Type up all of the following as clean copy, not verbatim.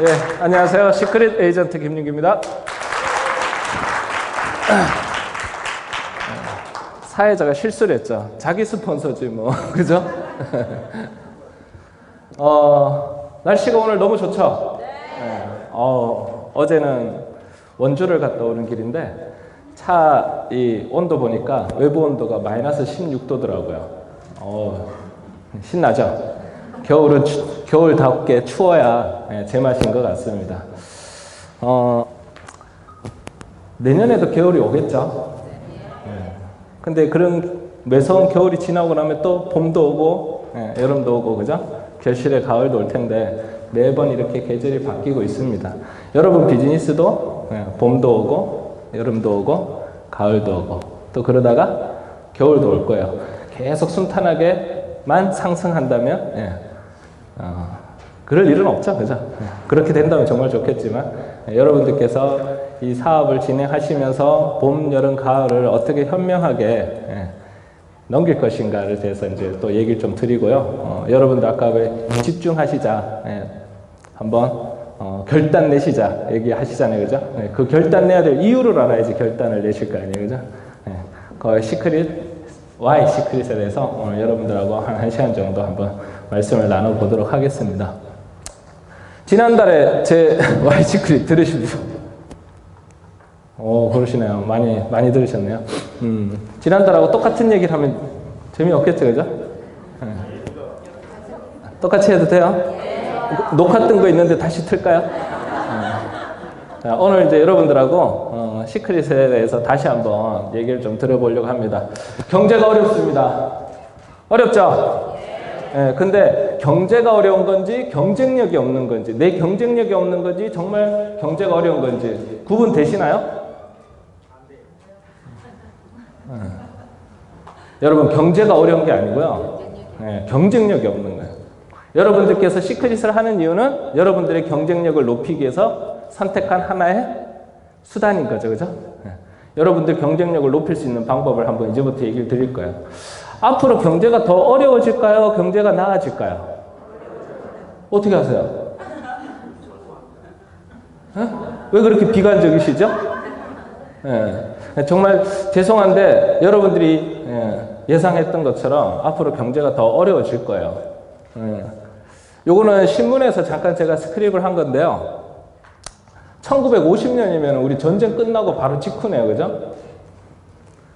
예, 안녕하세요. 시크릿 에이전트 김윤규입니다. 사회자가 실수를 했죠. 자기 스폰서지 뭐, 그죠? 날씨가 오늘 너무 좋죠? 네. 어제는 원주를 갔다 오는 길인데 차 이 온도 보니까 외부 온도가 마이너스 16도더라고요. 신나죠? 겨울은 겨울답게 추워야 제맛인 것 같습니다. 내년에도 겨울이 오겠죠? 근데 그런 매서운 겨울이 지나고 나면 또 봄도 오고 여름도 오고 그죠? 결실의 가을도 올 텐데 매번 이렇게 계절이 바뀌고 있습니다. 여러분 비즈니스도 봄도 오고 여름도 오고 가을도 오고 또 그러다가 겨울도 올 거예요. 계속 순탄하게만 상승한다면 그럴 일은 없죠, 그죠? 그렇게 된다면 정말 좋겠지만 여러분들께서 이 사업을 진행하시면서 봄, 여름, 가을을 어떻게 현명하게 넘길 것인가를 대해서 이제 또 얘기를 좀 드리고요. 여러분들 아까 왜 집중하시자 한번 결단 내시자 얘기하시잖아요, 그죠? 그 결단 내야 될 이유를 알아야지 결단을 내실 거 아니에요, 그죠? 그 시크릿 Y 시크릿에 대해서 오늘 여러분들하고 한 1시간 정도 한번 말씀을 나눠보도록 하겠습니다. 지난달에 제 Y 시크릿 들으신 분? 그러시네요. 많이 들으셨네요. 지난달하고 똑같은 얘기를 하면 재미없겠죠, 그죠? 똑같이 해도 돼요? 녹화 뜬 거 있는데 다시 틀까요? 자, 오늘 이제 여러분들하고 시크릿에 대해서 다시 한번 얘기를 좀 들어보려고 합니다. 경제가 어렵습니다. 어렵죠? 근데 경제가 어려운 건지 경쟁력이 없는 건지 내 경쟁력이 없는 건지 정말 경제가 어려운 건지 구분 되시나요? 여러분 경제가 어려운 게 아니고요. 경쟁력이 없는 거예요. 여러분들께서 시크릿을 하는 이유는 여러분들의 경쟁력을 높이기 위해서 선택한 하나의 수단인 거죠. 그죠? 여러분들 경쟁력을 높일 수 있는 방법을 한번 이제부터 얘기를 드릴 거예요. 앞으로 경제가 더 어려워질까요? 경제가 나아질까요? 어떻게 하세요? 왜 그렇게 비관적이시죠? 정말 죄송한데 여러분들이 예상했던 것처럼 앞으로 경제가 더 어려워질 거예요. 요거는 신문에서 잠깐 제가 스크립을 한 건데요. 1950년이면 우리 전쟁 끝나고 바로 직후네요. 그죠?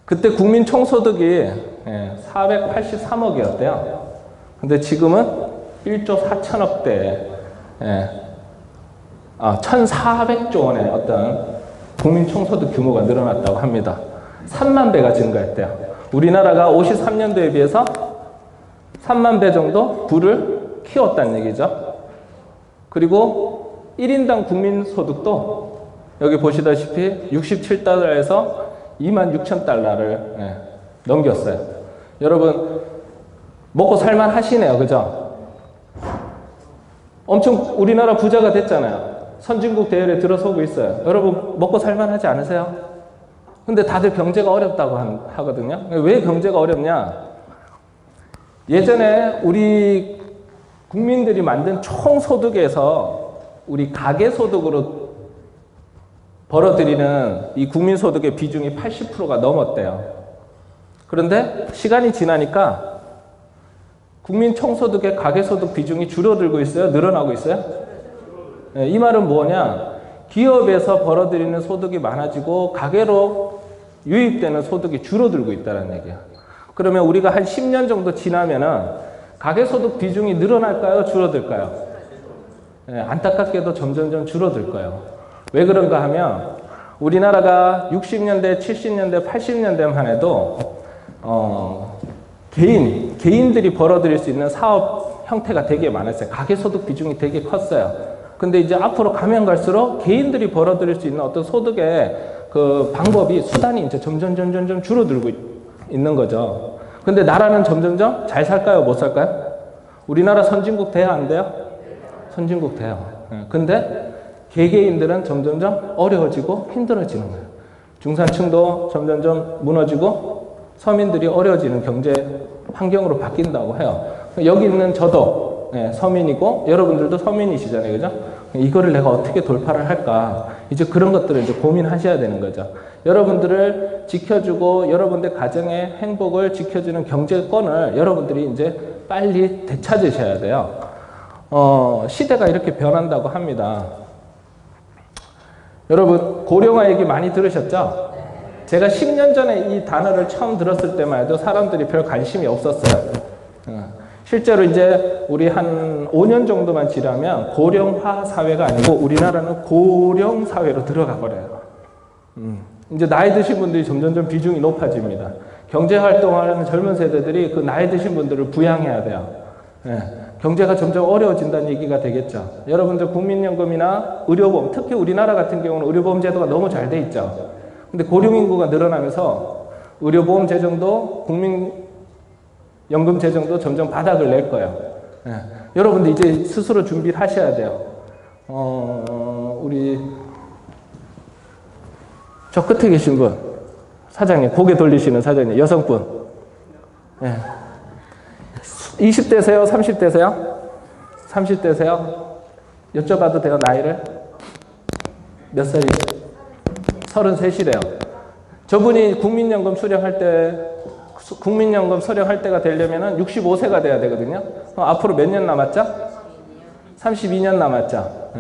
그때 국민 총소득이 483억이었대요. 근데 지금은 1조 4천억대 1,400조 원의 어떤 국민 총소득 규모가 늘어났다고 합니다. 3만 배가 증가했대요. 우리나라가 53년도에 비해서 3만 배 정도 부를 키웠다는 얘기죠. 그리고 1인당 국민소득도 여기 보시다시피 67달러에서 26,000달러를 넘겼어요. 여러분 먹고 살만 하시네요. 그죠? 엄청 우리나라 부자가 됐잖아요. 선진국 대열에 들어서고 있어요. 여러분 먹고 살만 하지 않으세요? 근데 다들 경제가 어렵다고 하거든요. 왜 경제가 어렵냐? 예전에 우리 국민들이 만든 총소득에서 우리 가계소득으로 벌어들이는 이 국민소득의 비중이 80%가 넘었대요. 그런데 시간이 지나니까 국민 총소득의 가계소득 비중이 줄어들고 있어요? 늘어나고 있어요? 이 말은 뭐냐? 기업에서 벌어들이는 소득이 많아지고 가계로 유입되는 소득이 줄어들고 있다는 얘기야. 그러면 우리가 한 10년 정도 지나면은 가계소득 비중이 늘어날까요? 줄어들까요? 안타깝게도 점점점 줄어들 거예요. 왜 그런가 하면 우리나라가 60년대, 70년대, 80년대만 해도 개인들이 벌어들일 수 있는 사업 형태가 되게 많았어요. 가계소득 비중이 되게 컸어요. 근데 이제 앞으로 가면 갈수록 개인들이 벌어들일 수 있는 어떤 소득의 그 방법이 수단이 이제 점점 줄어들고 있는 거죠. 근데 나라는 점점점 잘 살까요? 못 살까요? 우리나라 선진국 돼야 안 돼요? 선진국 돼요. 근데 개개인들은 점점점 어려워지고 힘들어지는 거예요. 중산층도 점점점 무너지고 서민들이 어려워지는 경제 환경으로 바뀐다고 해요. 여기 있는 저도 서민이고 여러분들도 서민이시잖아요. 그죠? 이거를 내가 어떻게 돌파를 할까? 이제 그런 것들을 이제 고민하셔야 되는 거죠. 여러분들을 지켜주고 여러분들 가정의 행복을 지켜주는 경제권을 여러분들이 이제 빨리 되찾으셔야 돼요. 시대가 이렇게 변한다고 합니다. 여러분 고령화 얘기 많이 들으셨죠? 제가 10년 전에 이 단어를 처음 들었을 때만 해도 사람들이 별 관심이 없었어요. 실제로 이제 우리 한 5년 정도만 지나면 고령화 사회가 아니고 우리나라는 고령 사회로 들어가 버려요. 이제 나이 드신 분들이 점점 비중이 높아집니다. 경제 활동하는 젊은 세대들이 그 나이 드신 분들을 부양해야 돼요. 경제가 점점 어려워진다는 얘기가 되겠죠. 여러분들 국민연금이나 의료보험, 특히 우리나라 같은 경우는 의료보험 제도가 너무 잘 돼 있죠. 근데 고령인구가 늘어나면서 의료보험 재정도 국민연금 재정도 점점 바닥을 낼 거예요. 여러분들 이제 스스로 준비를 하셔야 돼요. 우리 저 끝에 계신 분, 사장님, 고개 돌리시는 사장님, 여성분. 20대세요? 30대세요? 30대세요? 여쭤봐도 돼요, 나이를? 몇 살이죠? 33이래요. 저분이 국민연금 수령할 때가 되려면 65세가 돼야 되거든요. 앞으로 몇 년 남았죠? 32년 남았죠.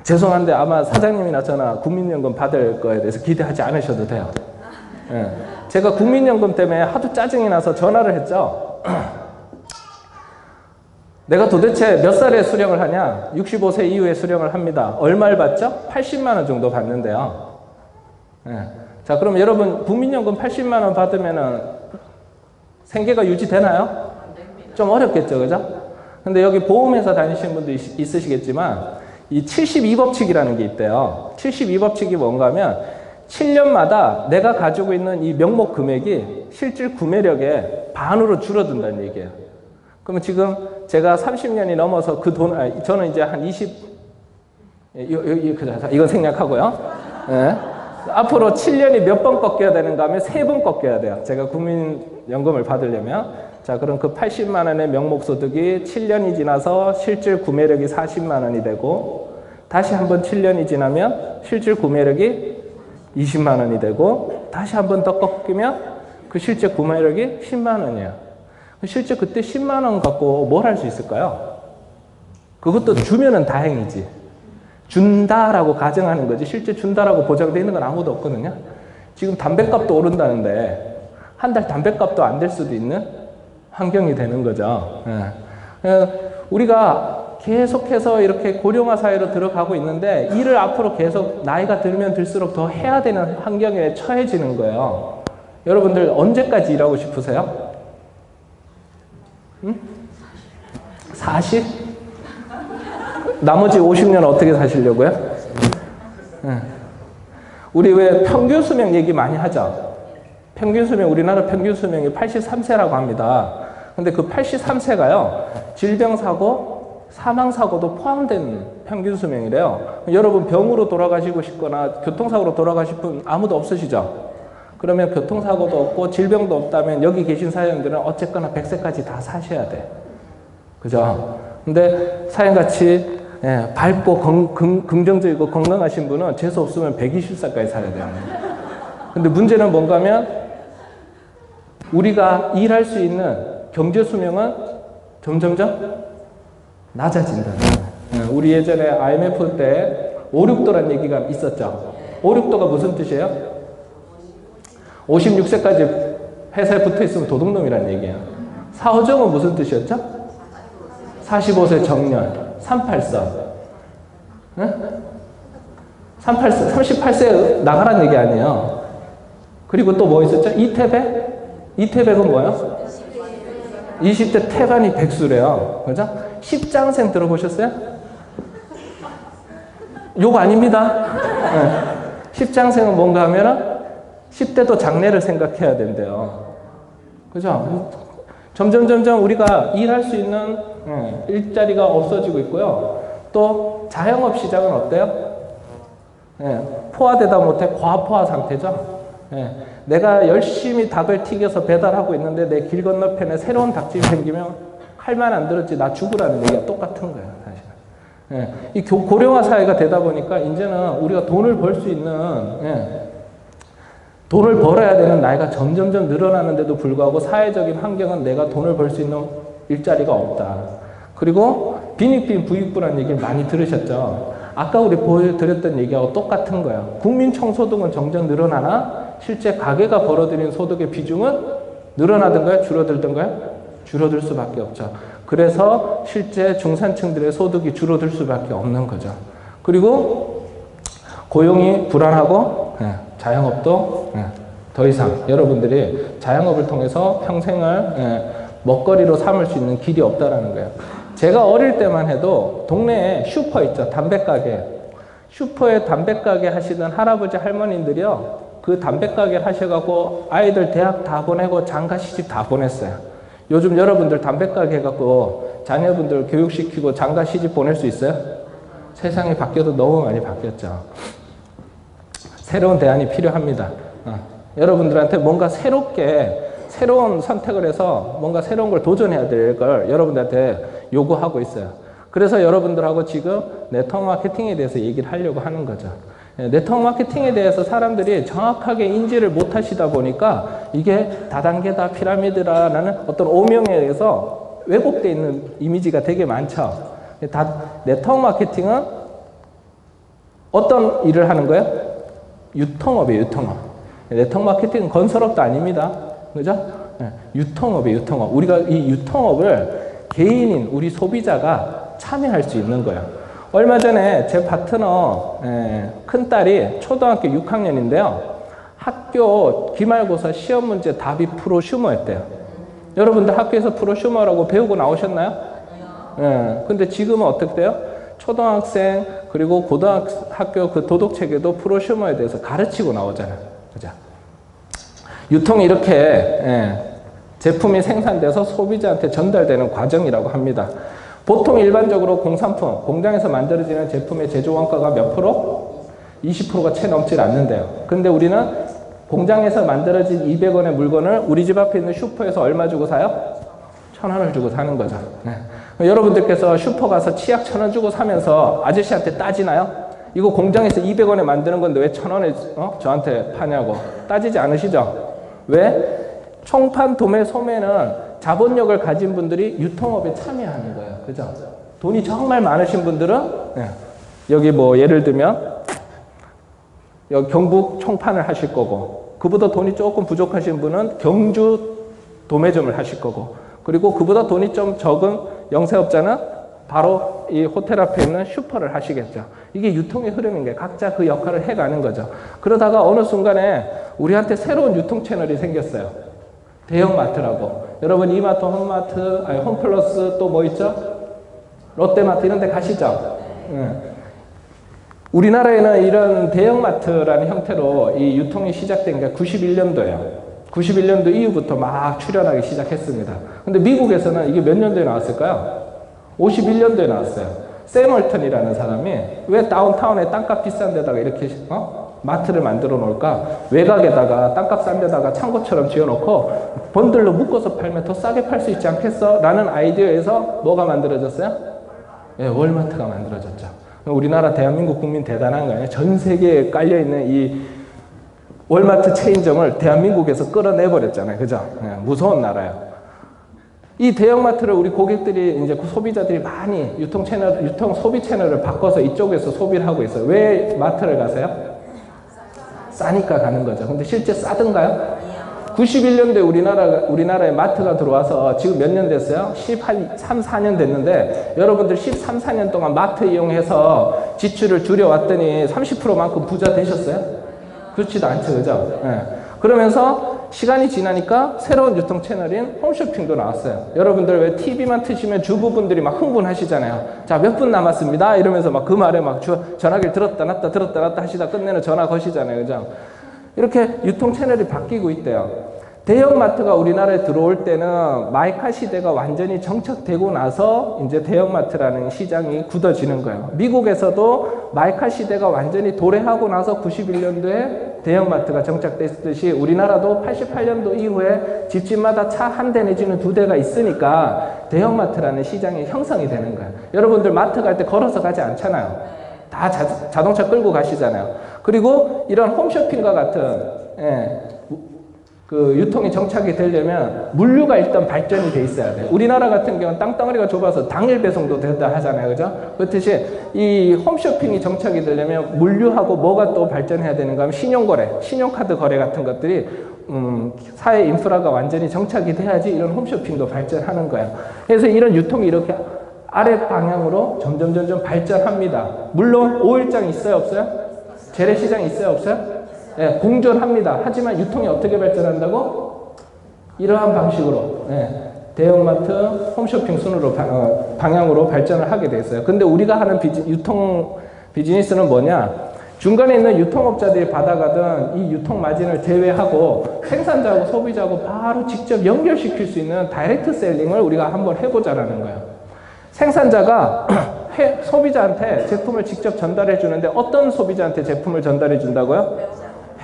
죄송한데 아마 사장님이나 저나 국민연금 받을 거에 대해서 기대하지 않으셔도 돼요. 제가 국민연금 때문에 하도 짜증이 나서 전화를 했죠. 내가 도대체 몇 살에 수령을 하냐? 65세 이후에 수령을 합니다. 얼마를 받죠? 80만 원 정도 받는데요. 자, 그럼 여러분 국민연금 80만 원 받으면은 생계가 유지되나요? 좀 어렵겠죠, 그죠? 근데 여기 보험회사 다니시는 분도 있으시겠지만 이 72법칙이라는 게 있대요. 72법칙이 뭔가 하면 7년마다 내가 가지고 있는 이 명목 금액이 실질 구매력의 반으로 줄어든다는 얘기예요. 그러면 지금 제가 30년이 넘어서 그 돈, 저는 이제 한 이건 생략하고요. 앞으로 7년이 몇 번 꺾여야 되는가 하면 3번 꺾여야 돼요. 제가 국민연금을 받으려면. 자, 그럼 그 80만 원의 명목소득이 7년이 지나서 실질 구매력이 40만 원이 되고 다시 한번 7년이 지나면 실질 구매력이 20만 원이 되고 다시 한 번 더 꺾이면 그 실질 구매력이 10만 원이에요. 실제 그때 10만 원 갖고 뭘 할 수 있을까요? 그것도 주면은 다행이지. 준다라고 가정하는 거지 실제 준다라고 보장되어 있는 건 아무도 없거든요. 지금 담배값도 오른다는데 한 달 담배값도 안 될 수도 있는 환경이 되는 거죠. 우리가 계속해서 이렇게 고령화 사회로 들어가고 있는데 일을 앞으로 계속 나이가 들면 들수록 더 해야 되는 환경에 처해지는 거예요. 여러분들 언제까지 일하고 싶으세요? 40? 나머지 50년 어떻게 사시려고요? 우리 왜 평균 수명 얘기 많이 하죠? 평균 수명, 우리나라 평균 수명이 83세라고 합니다. 근데 그 83세가요, 질병사고, 사망사고도 포함된 평균 수명이래요. 여러분 병으로 돌아가시고 싶거나 교통사고로 돌아가실 분 아무도 없으시죠? 그러면 교통사고도 없고 질병도 없다면 여기 계신 사연들은 어쨌거나 100세까지 다 사셔야 돼. 그죠? 근데 사연같이 밝고 긍정적이고 건강하신 분은 재수 없으면 120살까지 살아야 돼요. 근데 문제는 뭔가 하면 우리가 일할 수 있는 경제 수명은 점점점 낮아진다는 거예요. 우리 예전에 IMF 때 5, 6도라는 얘기가 있었죠. 5, 6도가 무슨 뜻이에요? 56세까지 회사에 붙어 있으면 도둑놈이라는 얘기예요. 4, 5정은 무슨 뜻이었죠? 45세 정년, 38세. 38세 나가라는 얘기 아니에요. 그리고 또 뭐 있었죠? 이태백? 이태백은 뭐예요? 20대 태반이 백수래요. 그죠? 십장생 들어보셨어요? 욕 아닙니다. 십장생은 뭔가 하면은 10대도 장래를 생각해야 된대요. 그죠? 점점 우리가 일할 수 있는 일자리가 없어지고 있고요. 또 자영업 시장은 어때요? 포화되다 못해 과포화 상태죠. 내가 열심히 닭을 튀겨서 배달하고 있는데 내 길 건너편에 새로운 닭집이 생기면 칼만 안 들었지 나 죽으라는 얘기가 똑같은 거예요. 사실. 이 고령화 사회가 되다 보니까 이제는 우리가 돈을 벌 수 있는, 돈을 벌어야 되는 나이가 점점점 늘어나는데도 불구하고 사회적인 환경은 내가 돈을 벌 수 있는 일자리가 없다. 그리고 빈익빈 부익부라는 얘기를 많이 들으셨죠. 아까 우리 보여드렸던 얘기하고 똑같은 거야. 국민 총소득은 점점 늘어나나 실제 가계가 벌어들인 소득의 비중은 늘어나든가요? 줄어들든가요? 줄어들 수밖에 없죠. 그래서 실제 중산층들의 소득이 줄어들 수밖에 없는 거죠. 그리고 고용이 불안하고 자영업도 더 이상 여러분들이 자영업을 통해서 평생을 먹거리로 삼을 수 있는 길이 없다라는 거예요. 제가 어릴 때만 해도 동네에 슈퍼 있죠. 담배가게. 슈퍼에 담배가게 하시던 할아버지 할머님들이요. 그 담배가게 하셔갖고 아이들 대학 다 보내고 장가 시집 다 보냈어요. 요즘 여러분들 담배가게 해갖고 자녀분들 교육시키고 장가 시집 보낼 수 있어요? 세상이 바뀌어도 너무 많이 바뀌었죠. 새로운 대안이 필요합니다. 여러분들한테 뭔가 새로운 선택을 해서 뭔가 새로운 걸 도전해야 될 걸 여러분들한테 요구하고 있어요. 그래서 여러분들하고 지금 네트워크 마케팅에 대해서 얘기를 하려고 하는 거죠. 네트워크 마케팅에 대해서 사람들이 정확하게 인지를 못 하시다 보니까 이게 다단계다, 피라미드라는 어떤 오명에 의해서 왜곡되어 있는 이미지가 되게 많죠. 네트워크 마케팅은 어떤 일을 하는 거예요? 유통업이에요, 유통업. 네트워크 마케팅은 건설업도 아닙니다. 그죠? 유통업이에요, 유통업. 우리가 이 유통업을 개인인 우리 소비자가 참여할 수 있는 거예요. 얼마 전에 제 파트너 큰딸이 초등학교 6학년인데요. 학교 기말고사 시험 문제 답이 프로슈머였대요. 여러분들 학교에서 프로슈머라고 배우고 나오셨나요? 근데 지금은 어떻게 돼요? 초등학생 그리고 고등학교 그 도덕책에도 프로슈머에 대해서 가르치고 나오잖아요. 그죠? 유통이 이렇게 제품이 생산돼서 소비자한테 전달되는 과정이라고 합니다. 보통 일반적으로 공산품, 공장에서 만들어지는 제품의 제조 원가가 몇 프로? 20%가 채 넘질 않는데요. 근데 우리는 공장에서 만들어진 200원의 물건을 우리 집 앞에 있는 슈퍼에서 얼마 주고 사요? 1,000원을 주고 사는 거죠. 여러분들께서 슈퍼 가서 치약 1,000원 주고 사면서 아저씨한테 따지나요? 이거 공장에서 200원에 만드는 건데 왜 1,000원에 저한테 파냐고 따지지 않으시죠? 왜? 총판, 도매, 소매는 자본력을 가진 분들이 유통업에 참여하는 거예요. 그죠? 돈이 정말 많으신 분들은 여기 뭐 예를 들면 여기 경북 총판을 하실 거고 그보다 돈이 조금 부족하신 분은 경주 도매점을 하실 거고 그리고 그보다 돈이 좀 적은 영세업자는 바로 이 호텔 앞에 있는 슈퍼를 하시겠죠. 이게 유통의 흐름인 거예요. 각자 그 역할을 해가는 거죠. 그러다가 어느 순간에 우리한테 새로운 유통 채널이 생겼어요. 대형마트라고. 여러분 이마트, 홈마트, 홈플러스 또 뭐 있죠? 롯데마트 이런 데 가시죠? 우리나라에는 이런 대형마트라는 형태로 이 유통이 시작된 게 91년도예요. 91년도 이후부터 막 출현하기 시작했습니다. 근데 미국에서는 이게 몇 년도에 나왔을까요? 51년도에 나왔어요. 세멀턴이라는 사람이 왜 다운타운에 땅값 비싼 데다가 이렇게 마트를 만들어 놓을까? 외곽에다가 땅값 싼 데다가 창고처럼 지어놓고 번들로 묶어서 팔면 더 싸게 팔 수 있지 않겠어? 라는 아이디어에서 뭐가 만들어졌어요? 월마트가 만들어졌죠. 우리나라 대한민국 국민 대단한 거예요. 전 세계에 깔려있는 이 월마트 체인점을 대한민국에서 끌어내버렸잖아요. 그죠? 무서운 나라예요. 이 대형마트를 우리 고객들이 이제 소비자들이 많이 유통 소비 채널을 바꿔서 이쪽에서 소비를 하고 있어요. 왜 마트를 가세요? 싸니까 가는 거죠. 근데 실제 싸던가요? 91년도에 우리나라에 마트가 들어와서 지금 몇 년 됐어요? 13, 4년 됐는데 여러분들 13, 4년 동안 마트 이용해서 지출을 줄여왔더니 30%만큼 부자 되셨어요? 그렇지도 않죠. 그죠? 그러면서 시간이 지나니까 새로운 유통 채널인 홈쇼핑도 나왔어요. 여러분들 왜 TV만 트시면 주부분들이 막 흥분하시잖아요. 자, 몇 분 남았습니다. 이러면서 막 그 말에 막 전화기를 들었다 놨다 하시다 끝내는 전화 거시잖아요. 그죠? 이렇게 유통 채널이 바뀌고 있대요. 대형마트가 우리나라에 들어올 때는 마이카 시대가 완전히 정착되고 나서 이제 대형마트라는 시장이 굳어지는 거예요. 미국에서도 마이카 시대가 완전히 도래하고 나서 91년도에 대형마트가 정착됐듯이 우리나라도 88년도 이후에 집집마다 차 한 대 내지는 두 대가 있으니까 대형마트라는 시장이 형성이 되는 거예요. 여러분들 마트 갈 때 걸어서 가지 않잖아요. 다 자동차 끌고 가시잖아요. 그리고 이런 홈쇼핑과 같은 그 유통이 정착이 되려면 물류가 일단 발전이 돼 있어야 돼요. 우리나라 같은 경우는 땅덩어리가 좁아서 당일 배송도 된다 하잖아요. 그죠? 그렇듯이 이 홈쇼핑이 정착이 되려면 물류하고 뭐가 또 발전해야 되는가 하면 신용거래, 신용카드 거래 같은 것들이 사회 인프라가 완전히 정착이 돼야지 이런 홈쇼핑도 발전하는 거예요. 그래서 이런 유통이 이렇게 아래 방향으로 점점 발전합니다. 물론 오일장 있어요, 없어요? 재래시장 있어요, 없어요? 네, 공존합니다. 하지만 유통이 어떻게 발전한다고? 이러한 방식으로 대형마트, 홈쇼핑 순으로 방향으로 발전을 하게 돼 있어요. 근데 우리가 하는 유통 비즈니스는 뭐냐? 중간에 있는 유통업자들이 받아가던 이 유통 마진을 제외하고 생산자하고 소비자하고 바로 직접 연결시킬 수 있는 다이렉트 셀링을 우리가 한번 해보자라는 거예요. 생산자가 소비자한테 제품을 직접 전달해 주는데 어떤 소비자한테 제품을 전달해 준다고요?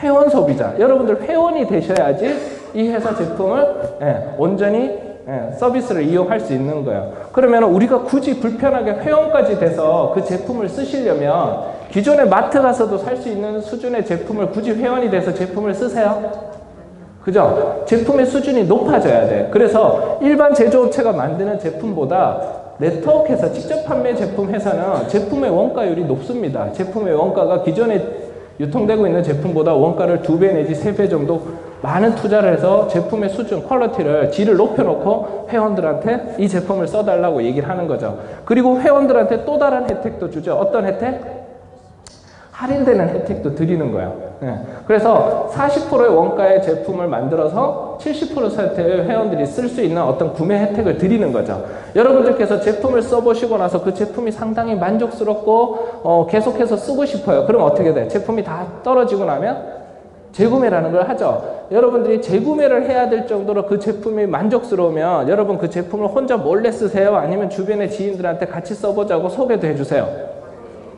회원 소비자. 여러분들 회원이 되셔야지 이 회사 제품을 온전히 서비스를 이용할 수 있는 거예요. 그러면 우리가 굳이 불편하게 회원까지 돼서 그 제품을 쓰시려면 기존에 마트 가서도 살 수 있는 수준의 제품을 굳이 회원이 돼서 제품을 쓰세요? 그죠? 제품의 수준이 높아져야 돼. 그래서 일반 제조업체가 만드는 제품보다 네트워크에서 직접 판매 제품 회사는 제품의 원가율이 높습니다. 제품의 원가가 기존에 유통되고 있는 제품보다 원가를 2배 내지 3배 정도 많은 투자를 해서 제품의 수준, 퀄리티를, 질을 높여놓고 회원들한테 이 제품을 써달라고 얘기를 하는 거죠. 그리고 회원들한테 또 다른 혜택도 주죠. 어떤 혜택? 할인되는 혜택도 드리는 거예요. 그래서 40%의 원가의 제품을 만들어서 70%의 회원들이 쓸 수 있는 어떤 구매 혜택을 드리는 거죠. 여러분들께서 제품을 써보시고 나서 그 제품이 상당히 만족스럽고 계속해서 쓰고 싶어요. 그럼 어떻게 돼? 제품이 다 떨어지고 나면 재구매라는 걸 하죠. 여러분들이 재구매를 해야 될 정도로 그 제품이 만족스러우면 여러분 그 제품을 혼자 몰래 쓰세요? 아니면 주변의 지인들한테 같이 써보자고 소개도 해주세요?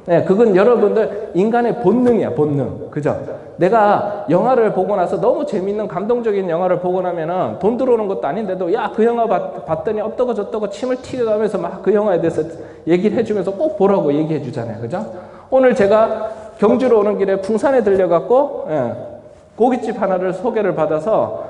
네, 그건 여러분들 인간의 본능이야, 본능. 그죠? 내가 영화를 보고 나서 너무 재밌는 감동적인 영화를 보고 나면은 돈 들어오는 것도 아닌데도 야, 그 영화 봤더니 어떠고 저떠고 침을 튀겨가면서 막 그 영화에 대해서 얘기를 해주면서 꼭 보라고 얘기해 주잖아요. 그죠? 오늘 제가 경주로 오는 길에 풍산에 들려갖고 고깃집 하나를 소개를 받아서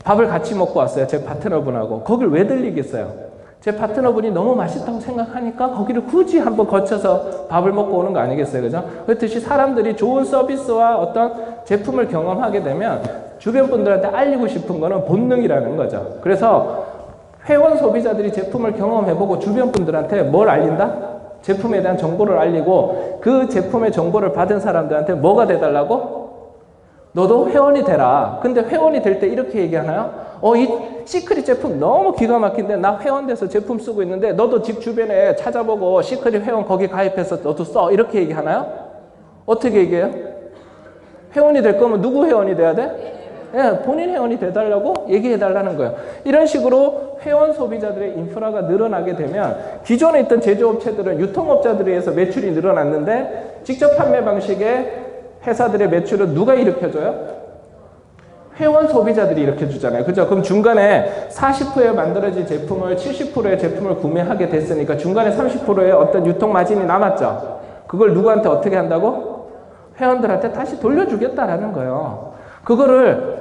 밥을 같이 먹고 왔어요. 제 파트너분하고. 거길 왜 들리겠어요? 제 파트너분이 너무 맛있다고 생각하니까 거기를 굳이 한번 거쳐서 밥을 먹고 오는 거 아니겠어요? 그죠? 그렇듯이 사람들이 좋은 서비스와 어떤 제품을 경험하게 되면 주변 분들한테 알리고 싶은 거는 본능이라는 거죠. 그래서 회원 소비자들이 제품을 경험해보고 주변 분들한테 뭘 알린다? 제품에 대한 정보를 알리고 그 제품의 정보를 받은 사람들한테 뭐가 돼달라고? 너도 회원이 되라. 근데 회원이 될 때 이렇게 얘기하나요? 이 시크릿 제품 너무 기가 막힌데 나 회원 돼서 제품 쓰고 있는데 너도 집 주변에 찾아보고 시크릿 회원 거기 가입해서 너도 써. 이렇게 얘기하나요? 어떻게 얘기해요? 회원이 될 거면 누구 회원이 돼야 돼? 본인 회원이 돼달라고 얘기해달라는 거예요. 이런 식으로 회원 소비자들의 인프라가 늘어나게 되면 기존에 있던 제조업체들은 유통업자들에 의해서 매출이 늘어났는데 직접 판매 방식의 회사들의 매출은 누가 일으켜줘요? 회원 소비자들이 일으켜주잖아요. 그죠? 그럼 중간에 40%에 만들어진 제품을 70%의 제품을 구매하게 됐으니까 중간에 30%의 어떤 유통 마진이 남았죠. 그걸 누구한테 어떻게 한다고? 회원들한테 다시 돌려주겠다라는 거예요. 그거를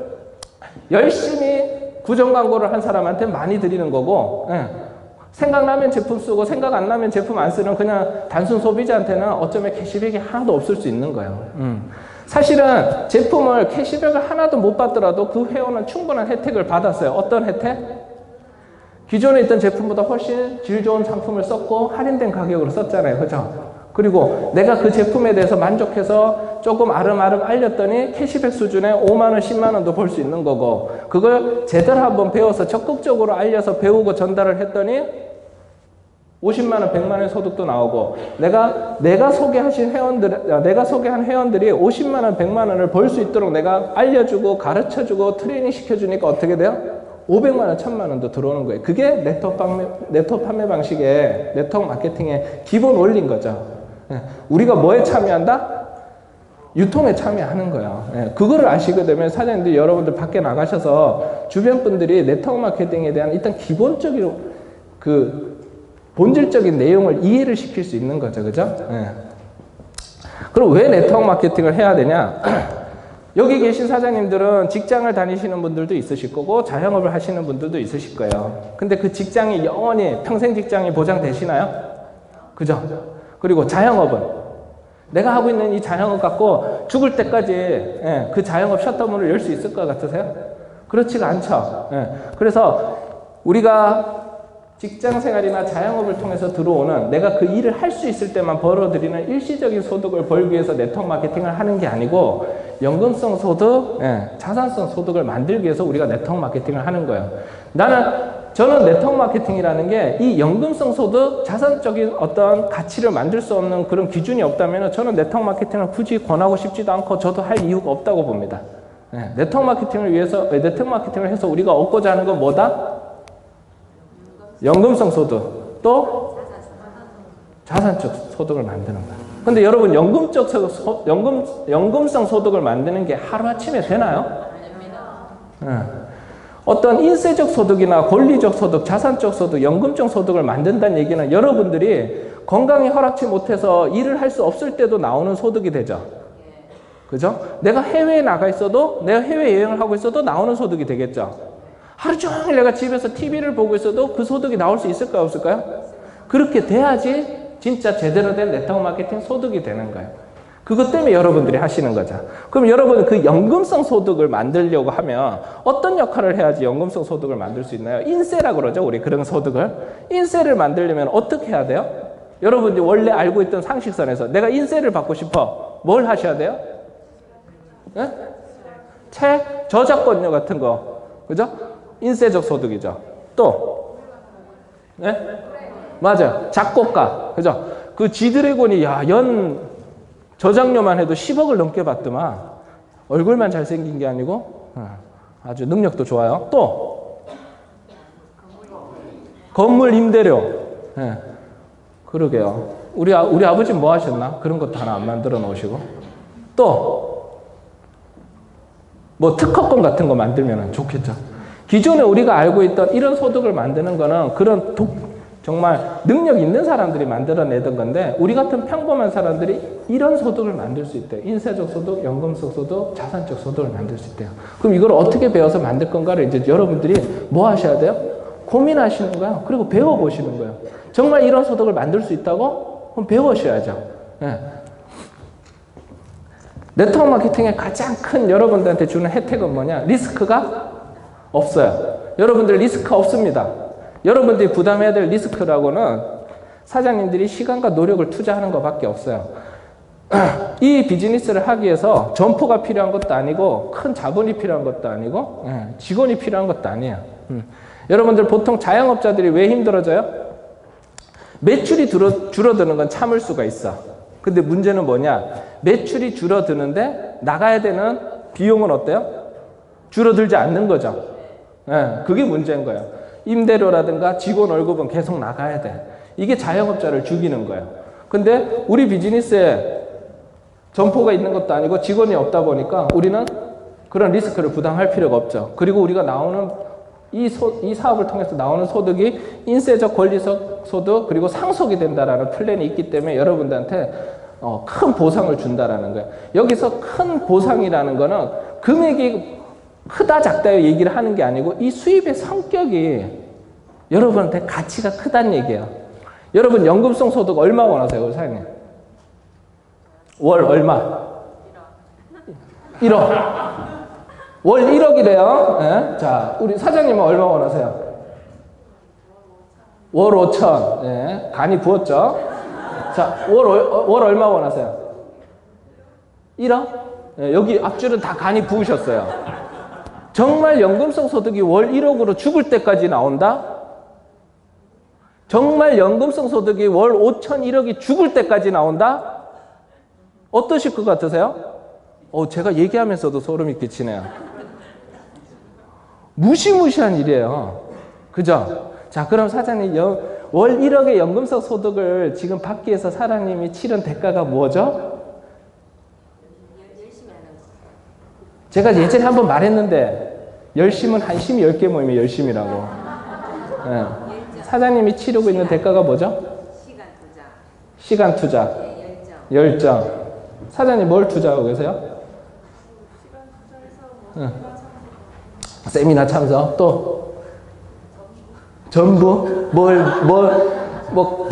열심히 구정 광고를 한 사람한테 많이 드리는 거고 생각나면 제품 쓰고 생각 안 나면 제품 안 쓰는 그냥 단순 소비자한테는 어쩌면 캐시백이 하나도 없을 수 있는 거예요. 사실은 제품을 캐시백을 하나도 못 받더라도 그 회원은 충분한 혜택을 받았어요. 어떤 혜택? 기존에 있던 제품보다 훨씬 질 좋은 상품을 썼고 할인된 가격으로 썼잖아요. 그죠? 그리고 내가 그 제품에 대해서 만족해서 조금 아름아름 알렸더니 캐시백 수준의 5만 원, 10만 원도 벌 수 있는 거고 그걸 제대로 한번 배워서 적극적으로 알려서 배우고 전달을 했더니 50만 원, 100만 원의 소득도 나오고 내가 소개한 회원들이 50만 원, 100만 원을 벌 수 있도록 내가 알려주고 가르쳐주고 트레이닝 시켜주니까 어떻게 돼요? 500만 원, 1000만 원도 들어오는 거예요. 그게 네트워크 판매 방식의 네트워크 마케팅의 기본 원리인 거죠. 우리가 뭐에 참여한다? 유통에 참여하는 거예요. 예, 그거를 아시게 되면 사장님들 여러분들 밖에 나가셔서 주변 분들이 네트워크 마케팅에 대한 일단 기본적인 그 본질적인 내용을 이해를 시킬 수 있는 거죠. 그죠? 예. 그럼 왜 네트워크 마케팅을 해야 되냐? 여기 계신 사장님들은 직장을 다니시는 분들도 있으실 거고 자영업을 하시는 분들도 있으실 거예요. 근데 그 직장이 영원히 평생 직장이 보장되시나요? 그죠? 그리고 자영업은 내가 하고 있는 이 자영업 갖고 죽을 때까지 예, 그 자영업 셔터문을 열 수 있을 것 같으세요? 그렇지가 않죠. 예. 그래서 우리가 직장 생활이나 자영업을 통해서 들어오는 내가 그 일을 할 수 있을 때만 벌어들이는 일시적인 소득을 벌기 위해서 네트워크 마케팅을 하는 게 아니고 연금성 소득, 예, 자산성 소득을 만들기 위해서 우리가 네트워크 마케팅을 하는 거예요. 저는 네트워크 마케팅이라는 게 이 연금성 소득, 자산적인 어떤 가치를 만들 수 없는 그런 기준이 없다면 저는 네트워크 마케팅을 굳이 권하고 싶지도 않고 저도 할 이유가 없다고 봅니다. 예, 네트워크 마케팅을 해서 우리가 얻고자 하는 건 뭐다? 연금성 소득, 또 자산적 소득을 만드는 거야. 근데 여러분 연금성 소득을 만드는 게 하루아침에 되나요? 네. 어떤 인세적 소득이나 권리적 소득, 자산적 소득, 연금적 소득을 만든다는 얘기는 여러분들이 건강이 허락치 못해서 일을 할 수 없을 때도 나오는 소득이 되죠. 그죠? 내가 해외에 나가 있어도, 내가 해외여행을 하고 있어도 나오는 소득이 되겠죠. 하루 종일 내가 집에서 TV를 보고 있어도 그 소득이 나올 수 있을까요? 없을까요? 그렇게 돼야지 진짜 제대로 된 네트워크 마케팅 소득이 되는 거예요. 그것 때문에 여러분들이 하시는 거죠. 그럼 여러분 그 연금성 소득을 만들려고 하면 어떤 역할을 해야지 연금성 소득을 만들 수 있나요? 인세라고 그러죠. 우리 그런 소득을. 인세를 만들려면 어떻게 해야 돼요? 여러분들이 원래 알고 있던 상식선에서 내가 인세를 받고 싶어. 뭘 하셔야 돼요? 네? 책, 저작권료 같은 거. 그죠? 인세적 소득이죠. 또, 네? 맞아요. 작곡가. 그죠? 그 지드래곤이, 연 저작료만 해도 10억을 넘게 받더만. 얼굴만 잘생긴 게 아니고, 아주 능력도 좋아요. 또, 건물 임대료. 네. 그러게요. 우리 아버지는 뭐 하셨나? 그런 것도 하나 안 만들어 놓으시고. 또, 뭐 특허권 같은 거 만들면 좋겠죠. 기존에 우리가 알고 있던 이런 소득을 만드는 거는 그런 정말 능력 있는 사람들이 만들어내던 건데 우리 같은 평범한 사람들이 이런 소득을 만들 수 있대요. 인세적 소득, 연금성 소득, 자산적 소득을 만들 수 있대요. 그럼 이걸 어떻게 배워서 만들 건가를 이제 여러분들이 뭐 하셔야 돼요? 고민하시는 거예요. 그리고 배워보시는 거예요. 정말 이런 소득을 만들 수 있다고? 그럼 배우셔야죠. 네. 네트워크 마케팅의 가장 큰 여러분들한테 주는 혜택은 뭐냐? 리스크가 없어요. 여러분들 리스크 없습니다. 여러분들이 부담해야 될 리스크라고는 사장님들이 시간과 노력을 투자하는 것밖에 없어요. 이 비즈니스를 하기 위해서 점포가 필요한 것도 아니고 큰 자본이 필요한 것도 아니고 직원이 필요한 것도 아니에요. 여러분들 보통 자영업자들이 왜 힘들어져요? 매출이 줄어드는 건 참을 수가 있어. 근데 문제는 뭐냐? 매출이 줄어드는데 나가야 되는 비용은 어때요? 줄어들지 않는 거죠. 그게 문제인 거예요. 임대료라든가 직원 월급은 계속 나가야 돼. 이게 자영업자를 죽이는 거예요. 근데 우리 비즈니스에 점포가 있는 것도 아니고 직원이 없다 보니까 우리는 그런 리스크를 부담할 필요가 없죠. 그리고 우리가 나오는 이 사업을 통해서 나오는 소득이 인세적 권리적 소득 그리고 상속이 된다라는 플랜이 있기 때문에 여러분들한테 큰 보상을 준다라는 거예요. 여기서 큰 보상이라는 거는 금액이 크다 작다 얘기를 하는 게 아니고 이 수입의 성격이 여러분한테 가치가 크다는 얘기예요. 여러분 연금성 소득 얼마 원하세요, 사장님? 월 얼마? 1억. 월 1억이래요. 네? 자, 우리 사장님은 얼마 원하세요? 월 5천. 네. 간이 부었죠? 자, 월 얼마 원하세요? 1억? 네, 여기 앞줄은 다 간이 부으셨어요. 정말 연금성 소득이 월 1억으로 죽을 때까지 나온다? 정말 연금성 소득이 월 5천 1억이 죽을 때까지 나온다? 어떠실 것 같으세요? 제가 얘기하면서도 소름이 끼치네요. 무시무시한 일이에요. 그죠? 자, 그럼 사장님 월 1억의 연금성 소득을 지금 받기 위해서 사장님이 치른 대가가 뭐죠? 제가 예전에 한번 말했는데 열심은 한심이 10개 모이면 열심이라고. 예. 사장님이 치르고 있는 대가가 뭐죠? 시간 투자. 열정. 사장님 뭘 투자하고 계세요? 세미나 참석. 또 전부 뭐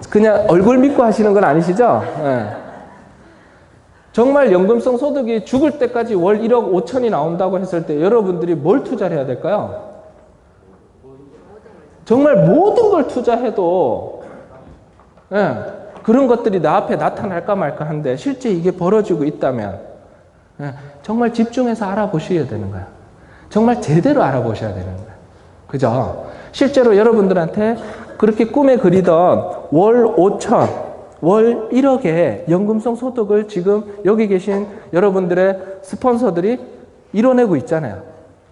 그냥 얼굴 믿고 하시는 건 아니시죠? 예. 정말 연금성 소득이 죽을 때까지 월 1억 5천이 나온다고 했을 때 여러분들이 뭘 투자를 해야 될까요? 정말 모든 걸 투자해도 예, 그런 것들이 나 앞에 나타날까 말까 한데 실제 이게 벌어지고 있다면 예, 정말 집중해서 알아보셔야 되는 거야. 정말 제대로 알아보셔야 되는 거야. 그죠? 실제로 여러분들한테 그렇게 꿈에 그리던 월 5천, 월 1억의 연금성 소득을 지금 여기 계신 여러분들의 스폰서들이 이뤄내고 있잖아요.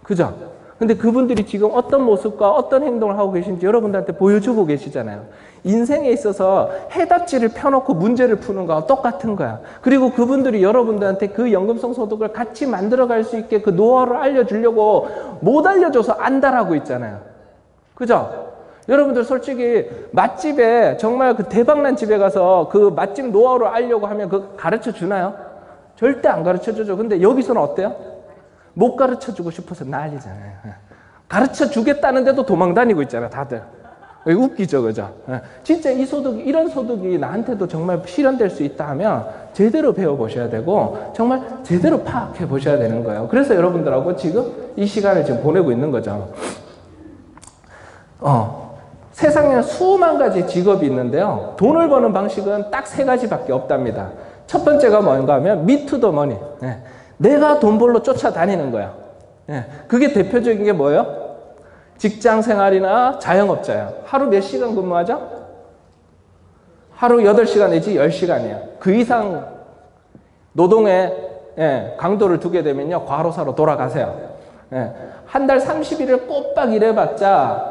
그죠? 근데 그분들이 지금 어떤 모습과 어떤 행동을 하고 계신지 여러분들한테 보여주고 계시잖아요. 인생에 있어서 해답지를 펴놓고 문제를 푸는 거와 똑같은 거야. 그리고 그분들이 여러분들한테 그 연금성 소득을 같이 만들어갈 수 있게 그 노하우를 알려주려고 못 알려줘서 안달하고 있잖아요. 그죠? 여러분들 솔직히 맛집에 정말 그 대박난 집에 가서 그 맛집 노하우를 알려고 하면 그 가르쳐 주나요? 절대 안 가르쳐 주죠. 근데 여기서는 어때요? 못 가르쳐 주고 싶어서 난리잖아요. 가르쳐 주겠다는데도 도망 다니고 있잖아요, 다들. 웃기죠, 그죠? 진짜 이 소득, 이런 소득이 나한테도 정말 실현될 수 있다 하면 제대로 배워보셔야 되고 정말 제대로 파악해 보셔야 되는 거예요. 그래서 여러분들하고 지금 이 시간을 지금 보내고 있는 거죠. 세상에는 수만 가지 직업이 있는데요. 돈을 버는 방식은 딱 3가지밖에 없답니다. 첫 번째가 뭔가 하면 Me to the money. 내가 돈 벌러 쫓아다니는 거야. 그게 대표적인 게 뭐예요? 직장 생활이나 자영업자야. 하루 몇 시간 근무하죠? 하루 8시간 내지 10시간이에요. 그 이상 노동에 강도를 두게 되면요. 과로사로 돌아가세요. 한 달 30일을 꼬박 일해봤자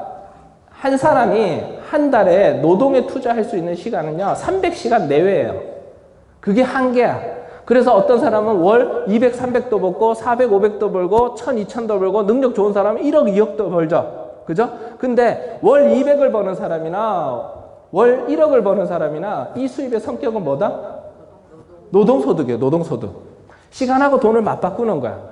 한 사람이 한 달에 노동에 투자할 수 있는 시간은요. 300시간 내외예요. 그게 한계야. 그래서 어떤 사람은 월 200, 300도 벌고 400, 500도 벌고 1000, 2000도 벌고 능력 좋은 사람은 1억, 2억도 벌죠. 그죠? 근데 월 200을 버는 사람이나 월 1억을 버는 사람이나 이 수입의 성격은 뭐다? 노동소득이에요. 노동소득. 시간하고 돈을 맞바꾸는 거야.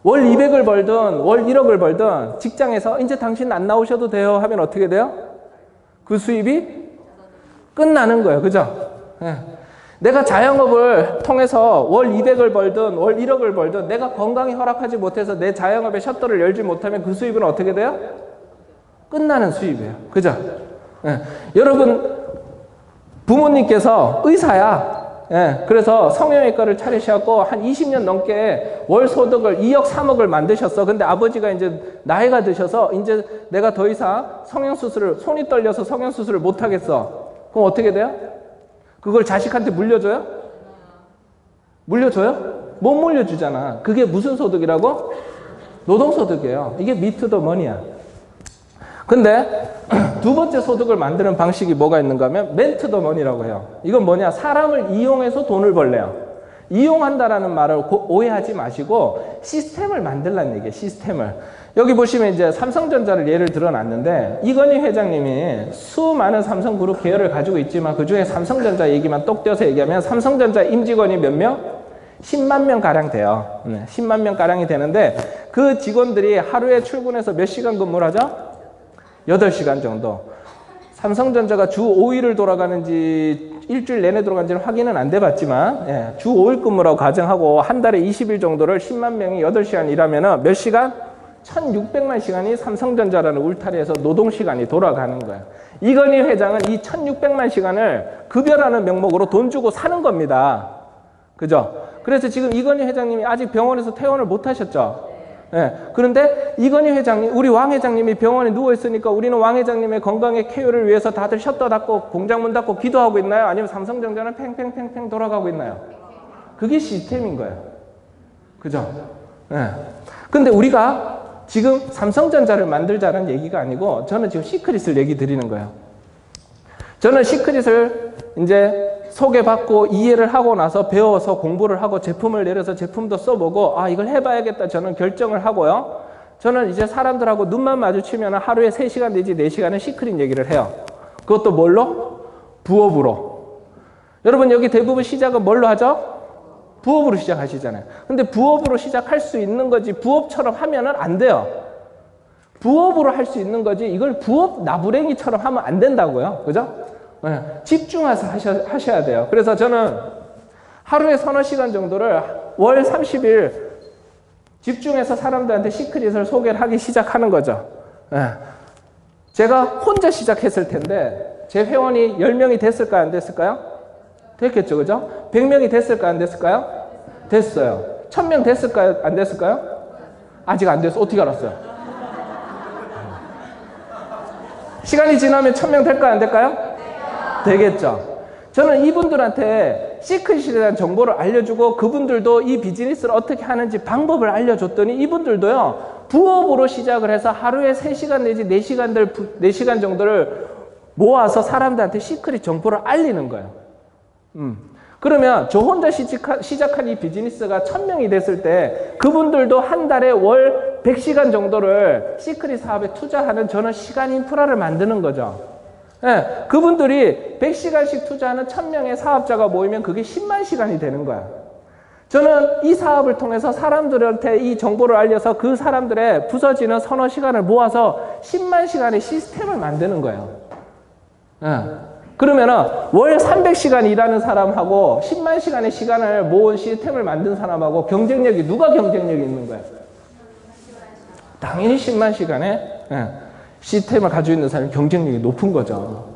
월 200을 벌든 월 1억을 벌든 직장에서 이제 당신 안 나오셔도 돼요 하면 어떻게 돼요? 그 수입이 끝나는 거예요. 그죠? 내가 자영업을 통해서 월 200을 벌든 월 1억을 벌든 내가 건강이 허락하지 못해서 내 자영업의 셔터를 열지 못하면 그 수입은 어떻게 돼요? 끝나는 수입이에요. 그죠? 여러분 부모님께서 의사야. 그래서 성형외과를 차리셔갖고 한 20년 넘게 월 소득을 2억, 3억을 만드셨어. 근데 아버지가 이제 나이가 드셔서 이제 내가 더 이상 성형수술을, 손이 떨려서 성형수술을 못하겠어. 그럼 어떻게 돼요? 그걸 자식한테 물려줘요? 물려줘요? 못 물려주잖아. 그게 무슨 소득이라고? 노동소득이에요. 이게 Me to the money야. 근데 두 번째 소득을 만드는 방식이 뭐가 있는가 하면 Man to the money라고 해요. 이건 뭐냐? 사람을 이용해서 돈을 벌래요. 이용한다라는 말을 오해하지 마시고 시스템을 만들라는 얘기예요. 시스템을. 여기 보시면 이제 삼성전자를 예를 들어놨는데 이건희 회장님이 수많은 삼성그룹 계열을 가지고 있지만 그중에 삼성전자 얘기만 똑 떼어서 얘기하면 삼성전자 임직원이 몇 명? 10만 명 가량 돼요. 10만 명 가량이 되는데 그 직원들이 하루에 출근해서 몇 시간 근무를 하죠? 8시간 정도. 삼성전자가 주 5일을 돌아가는지 일주일 내내 돌아가는지는 확인은 안 돼봤지만 주 5일 근무라고 가정하고 한 달에 20일 정도를 10만 명이 8시간 일하면 몇 시간? 1600만 시간이 삼성전자라는 울타리에서 노동시간이 돌아가는 거예요. 이건희 회장은 이 1600만 시간을 급여라는 명목으로 돈 주고 사는 겁니다. 그죠? 그래서 지금 이건희 회장님이 아직 병원에서 퇴원을 못 하셨죠? 그런데 이건희 회장님, 우리 왕 회장님이 병원에 누워있으니까 우리는 왕 회장님의 건강의 케어를 위해서 다들 셔터 닫고 공장 문 닫고 기도하고 있나요? 아니면 삼성전자는 팽팽팽팽 돌아가고 있나요? 그게 시스템인 거예요. 그죠? 근데 우리가 지금 삼성전자를 만들자는 얘기가 아니고 저는 지금 시크릿을 얘기 드리는 거예요. 저는 시크릿을 이제 소개받고 이해를 하고 나서 배워서 공부를 하고 제품을 내려서 제품도 써보고 아 이걸 해봐야겠다 저는 결정을 하고요. 저는 이제 사람들하고 눈만 마주치면 하루에 3시간 내지 4시간은 시크릿 얘기를 해요. 그것도 뭘로? 부업으로. 여러분 여기 대부분 시작은 뭘로 하죠? 부업으로 시작하시잖아요. 근데 부업으로 시작할 수 있는 거지 부업처럼 하면은 안 돼요. 부업으로 할 수 있는 거지 이걸 부업 나부랭이처럼 하면 안 된다고요. 그죠? 네. 집중해서 하셔야 돼요. 그래서 저는 하루에 서너 시간 정도를 월 30일 집중해서 사람들한테 시크릿을 소개를 하기 시작하는 거죠. 네. 제가 혼자 시작했을 텐데 제 회원이 10명이 됐을까요? 안 됐을까요? 됐겠죠. 그죠? 100명이 됐을까요? 안 됐을까요? 됐어요. 1000명 됐을까요? 안 됐을까요? 아직 안 됐어. 어떻게 알았어요? 시간이 지나면 1000명 될까요? 안 될까요? 되겠죠. 저는 이분들한테 시크릿에 대한 정보를 알려주고 그분들도 이 비즈니스를 어떻게 하는지 방법을 알려줬더니 이분들도요. 부업으로 시작을 해서 하루에 3시간 내지 4시간 정도를 모아서 사람들한테 시크릿 정보를 알리는 거예요. 그러면 저 혼자 시작한 이 비즈니스가 1000명이 됐을 때 그분들도 한 달에 월 100시간 정도를 시크릿 사업에 투자하는 저는 시간 인프라를 만드는 거죠. 네, 그분들이 100시간씩 투자하는 1000명의 사업자가 모이면 그게 10만 시간이 되는 거야. 저는 이 사업을 통해서 사람들한테 이 정보를 알려서 그 사람들의 부서지는 서너 시간을 모아서 10만 시간의 시스템을 만드는 거예요. 네. 그러면은 월 300시간 일하는 사람하고 10만 시간의 시간을 모은 시스템을 만든 사람하고 경쟁력이 누가 경쟁력이 있는 거예요? 당연히 10만 시간의 시스템을 가지고 있는 사람이 경쟁력이 높은 거죠.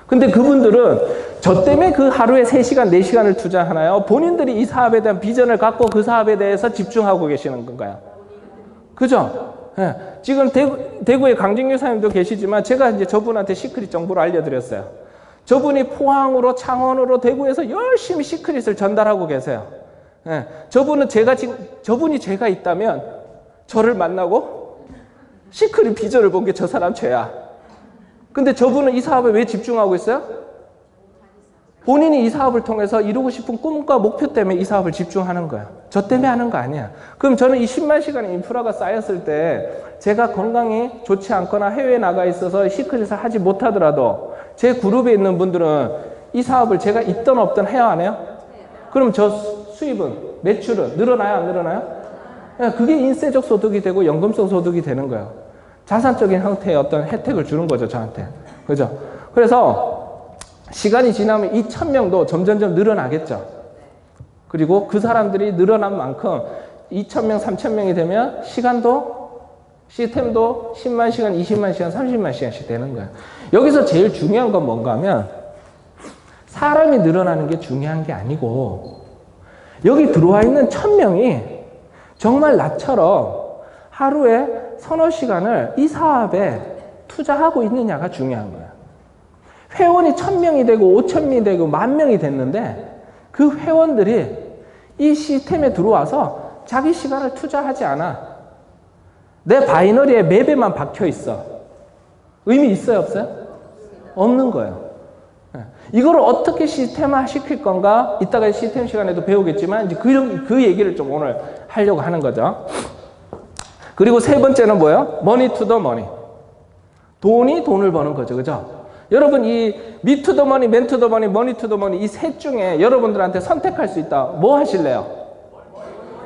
근데 그분들은 저 때문에 그 하루에 3시간, 4시간을 투자하나요? 본인들이 이 사업에 대한 비전을 갖고 그 사업에 대해서 집중하고 계시는 건가요? 그죠? 예. 지금 대구에 강진규 사님도 계시지만 제가 이제 저분한테 시크릿 정보를 알려드렸어요. 저분이 포항으로 창원으로 대구에서 열심히 시크릿을 전달하고 계세요. 예. 저분이 제가 있다면 저를 만나고 시크릿 비전을 본 게 저 사람 죄야. 근데 저분은 이 사업에 왜 집중하고 있어요? 본인이 이 사업을 통해서 이루고 싶은 꿈과 목표 때문에 이 사업을 집중하는 거야. 저 때문에 하는 거 아니야. 그럼 저는 이 10만 시간의 인프라가 쌓였을 때 제가 건강이 좋지 않거나 해외에 나가 있어서 시크릿을 하지 못하더라도 제 그룹에 있는 분들은 이 사업을 제가 있든 없든 해야 안 해요? 그럼 저 수입은, 매출은 늘어나요? 안 늘어나요? 그게 인세적 소득이 되고 연금성 소득이 되는 거예요. 자산적인 형태의 어떤 혜택을 주는 거죠, 저한테. 그죠? 그래서 시간이 지나면 이 1000명도 점점점 늘어나겠죠. 그리고 그 사람들이 늘어난 만큼 2000명, 3000명이 되면 시스템도 10만 시간, 20만 시간, 30만 시간씩 되는 거예요. 여기서 제일 중요한 건 뭔가 하면 사람이 늘어나는 게 중요한 게 아니고 여기 들어와 있는 1000명이 정말 나처럼 하루에 서너 시간을 이 사업에 투자하고 있느냐가 중요한 거예요. 회원이 1000명이 되고 5000명이 되고 10,000명이 됐는데 그 회원들이 이 시스템에 들어와서 자기 시간을 투자하지 않아. 내 바이너리에 맵에만 박혀 있어. 의미 있어요, 없어요? 없는 거예요. 이걸 어떻게 시스템화 시킬 건가? 이따가 시스템 시간에도 배우겠지만 이제 그 얘기를 좀 오늘 하려고 하는 거죠. 그리고 세 번째는 뭐예요? 머니 투 더 머니. 돈이 돈을 버는 거죠. 그죠? 여러분 이 미 투 더 머니, 맨 투 더 머니, 머니 투 더 머니 이 셋 중에 여러분들한테 선택할 수 있다. 뭐 하실래요?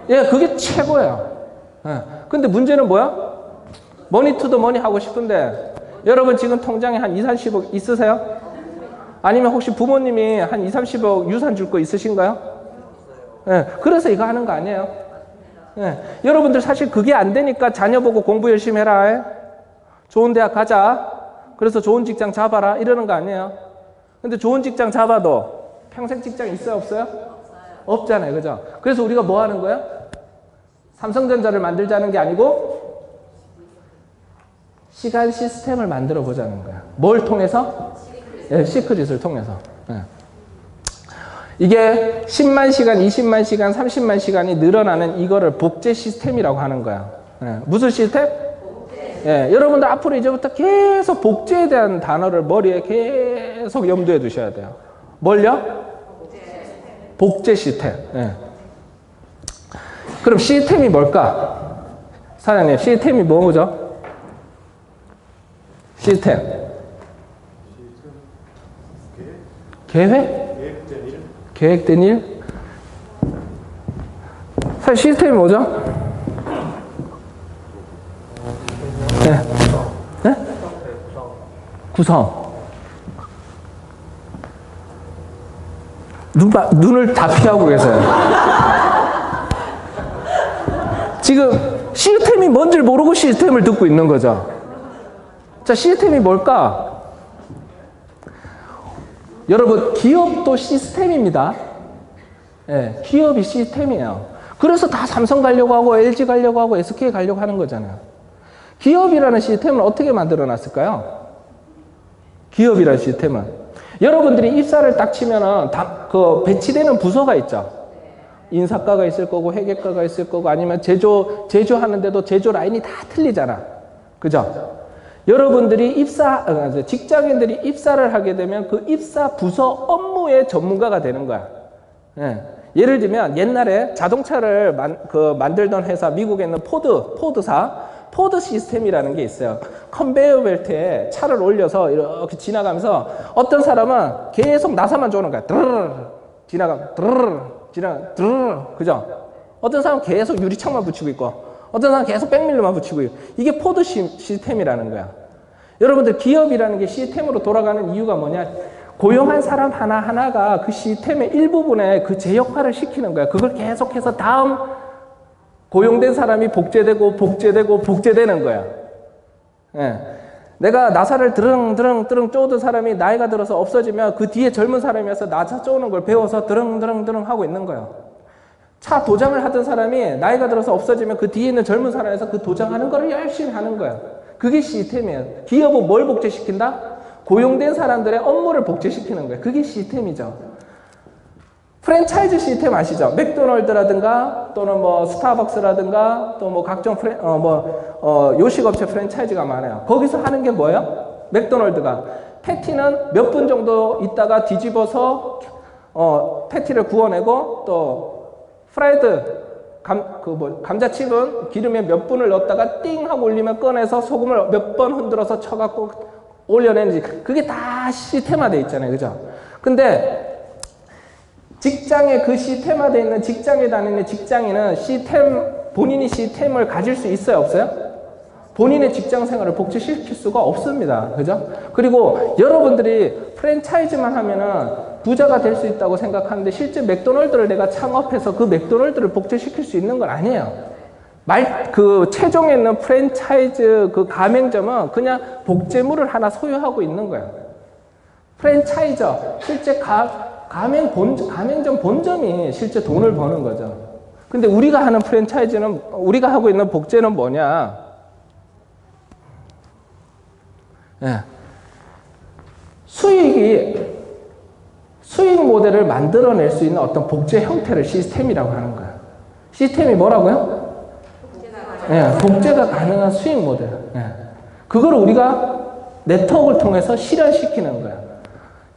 예, 그게 최고예요. 예. 근데 문제는 뭐야? 머니 투 더 머니 하고 싶은데 여러분 지금 통장에 한 2, 30억 있으세요? 아니면 혹시 부모님이 한 2, 30억 유산 줄 거 있으신가요? 예. 그래서 이거 하는 거 아니에요? 예. 여러분들 사실 그게 안 되니까 자녀 보고 공부 열심히 해라. 예? 좋은 대학 가자. 그래서 좋은 직장 잡아라 이러는 거 아니에요? 근데 좋은 직장 잡아도 평생 직장 있어요? 없어요? 없잖아요. 그죠? 그래서 우리가 뭐 하는 거예요? 삼성전자를 만들자는 게 아니고 시간 시스템을 만들어 보자는 거야. 뭘 통해서? 예, 시크릿을 통해서. 예. 이게 10만 시간, 20만 시간, 30만 시간이 늘어나는 이거를 복제 시스템이라고 하는 거야. 예. 무슨 시스템? 예, 여러분들 앞으로 이제부터 계속 복제에 대한 단어를 머리에 계속 염두에 두셔야 돼요. 뭘요? 복제 시스템. 예. 그럼 시스템이 뭘까? 사장님, 시스템이 뭐죠? 시스템. 계획? 계획된 일? 사실 시스템이 뭐죠? 네. 네? 구성. 눈을 다 피하고 계세요. 지금 시스템이 뭔지를 모르고 시스템을 듣고 있는 거죠. 자, 시스템이 뭘까? 여러분, 기업도 시스템입니다. 예, 기업이 시스템이에요. 그래서 다 삼성 가려고 하고 LG 가려고 하고 SK 가려고 하는 거잖아요. 기업이라는 시스템을 어떻게 만들어 놨을까요? 기업이라는 시스템은 여러분들이 입사를 딱 치면은 그 배치되는 부서가 있죠. 인사과가 있을 거고 회계과가 있을 거고 아니면 제조하는데도 제조 라인이 다 틀리잖아. 그죠? 여러분들이 직장인들이 입사를 하게 되면 그 입사 부서 업무의 전문가가 되는 거야. 예. 예를 들면 옛날에 자동차를 만들던 회사, 미국에 있는 포드사, 포드 시스템이라는 게 있어요. 컨베이어 벨트에 차를 올려서 이렇게 지나가면서 어떤 사람은 계속 나사만 조는 거야. 드르르 지나가, 드르르 지나가, 드르르. 그죠? 어떤 사람은 계속 유리창만 붙이고 있고, 어떤 사람은 계속 백밀러만 붙이고 있고. 이게 포드 시스템이라는 거야. 여러분들, 기업이라는 게 시스템으로 돌아가는 이유가 뭐냐? 고용한 사람 하나하나가 그 시스템의 일부분에 그 제 역할을 시키는 거야. 그걸 계속해서 다음 고용된 사람이 복제되는 거야. 예. 내가 나사를 드릉 쪼던 사람이 나이가 들어서 없어지면 그 뒤에 젊은 사람이 와서 나사 쪼는 걸 배워서 드릉 하고 있는 거야. 차 도장을 하던 사람이 나이가 들어서 없어지면 그 뒤에 있는 젊은 사람에서 그 도장하는 거를 열심히 하는 거야. 그게 시스템이에요. 기업은 뭘 복제시킨다? 고용된 사람들의 업무를 복제시키는 거예요. 그게 시스템이죠. 프랜차이즈 시스템 아시죠? 맥도널드라든가 또는 뭐 스타벅스라든가 또 뭐 각종 요식업체 프랜차이즈가 많아요. 거기서 하는 게 뭐예요? 맥도널드가 패티는 몇 분 정도 있다가 뒤집어서 패티를 구워내고 또 프라이드 감자칩은 기름에 몇 분을 넣었다가 띵 하고 올리면 꺼내서 소금을 몇 번 흔들어서 쳐갖고 올려내는지 그게 다 시스템화되어 있잖아요. 그죠? 근데 직장에 그 시스템화되어 있는 직장에 다니는 직장인은 본인이 시스템을 가질 수 있어요? 없어요? 본인의 직장 생활을 복제시킬 수가 없습니다. 그죠? 그리고 여러분들이 프랜차이즈만 하면은 부자가 될 수 있다고 생각하는데 실제 맥도널드를 내가 창업해서 그 맥도널드를 복제시킬 수 있는 건 아니에요. 최종에 있는 프랜차이즈 그 가맹점은 그냥 복제물을 하나 소유하고 있는 거예요. 프랜차이저, 실제 가맹점 본점이 실제 돈을 버는 거죠. 근데 우리가 하는 프랜차이즈는, 우리가 하고 있는 복제는 뭐냐? 예. 수익 모델을 만들어낼 수 있는 어떤 복제 형태를 시스템이라고 하는 거예요. 시스템이 뭐라고요? 복제가 가능한 수익 모델. 그걸 우리가 네트워크를 통해서 실현시키는 거예요.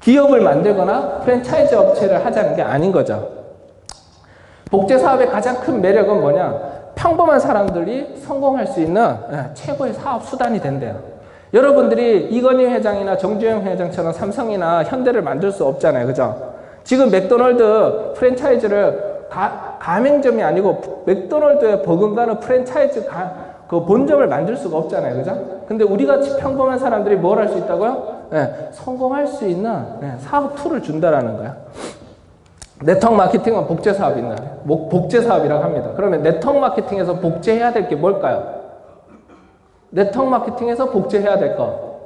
기업을 만들거나 프랜차이즈 업체를 하자는 게 아닌 거죠. 복제 사업의 가장 큰 매력은 뭐냐? 평범한 사람들이 성공할 수 있는 최고의 사업 수단이 된대요. 여러분들이 이건희 회장이나 정주영 회장처럼 삼성이나 현대를 만들 수 없잖아요. 그죠? 지금 맥도널드 프랜차이즈를 가맹점이 아니고 맥도널드에 버금가는 프랜차이즈 그 본점을 만들 수가 없잖아요. 그죠? 근데 우리 같이 평범한 사람들이 뭘 할 수 있다고요? 성공할 수 있는 사업 툴을 준다라는 거야. 네트워크 마케팅은 복제 사업이다. 복제 사업이라고 합니다. 그러면 네트워크 마케팅에서 복제해야 될 게 뭘까요? 네트워크 마케팅에서 복제해야 될 거.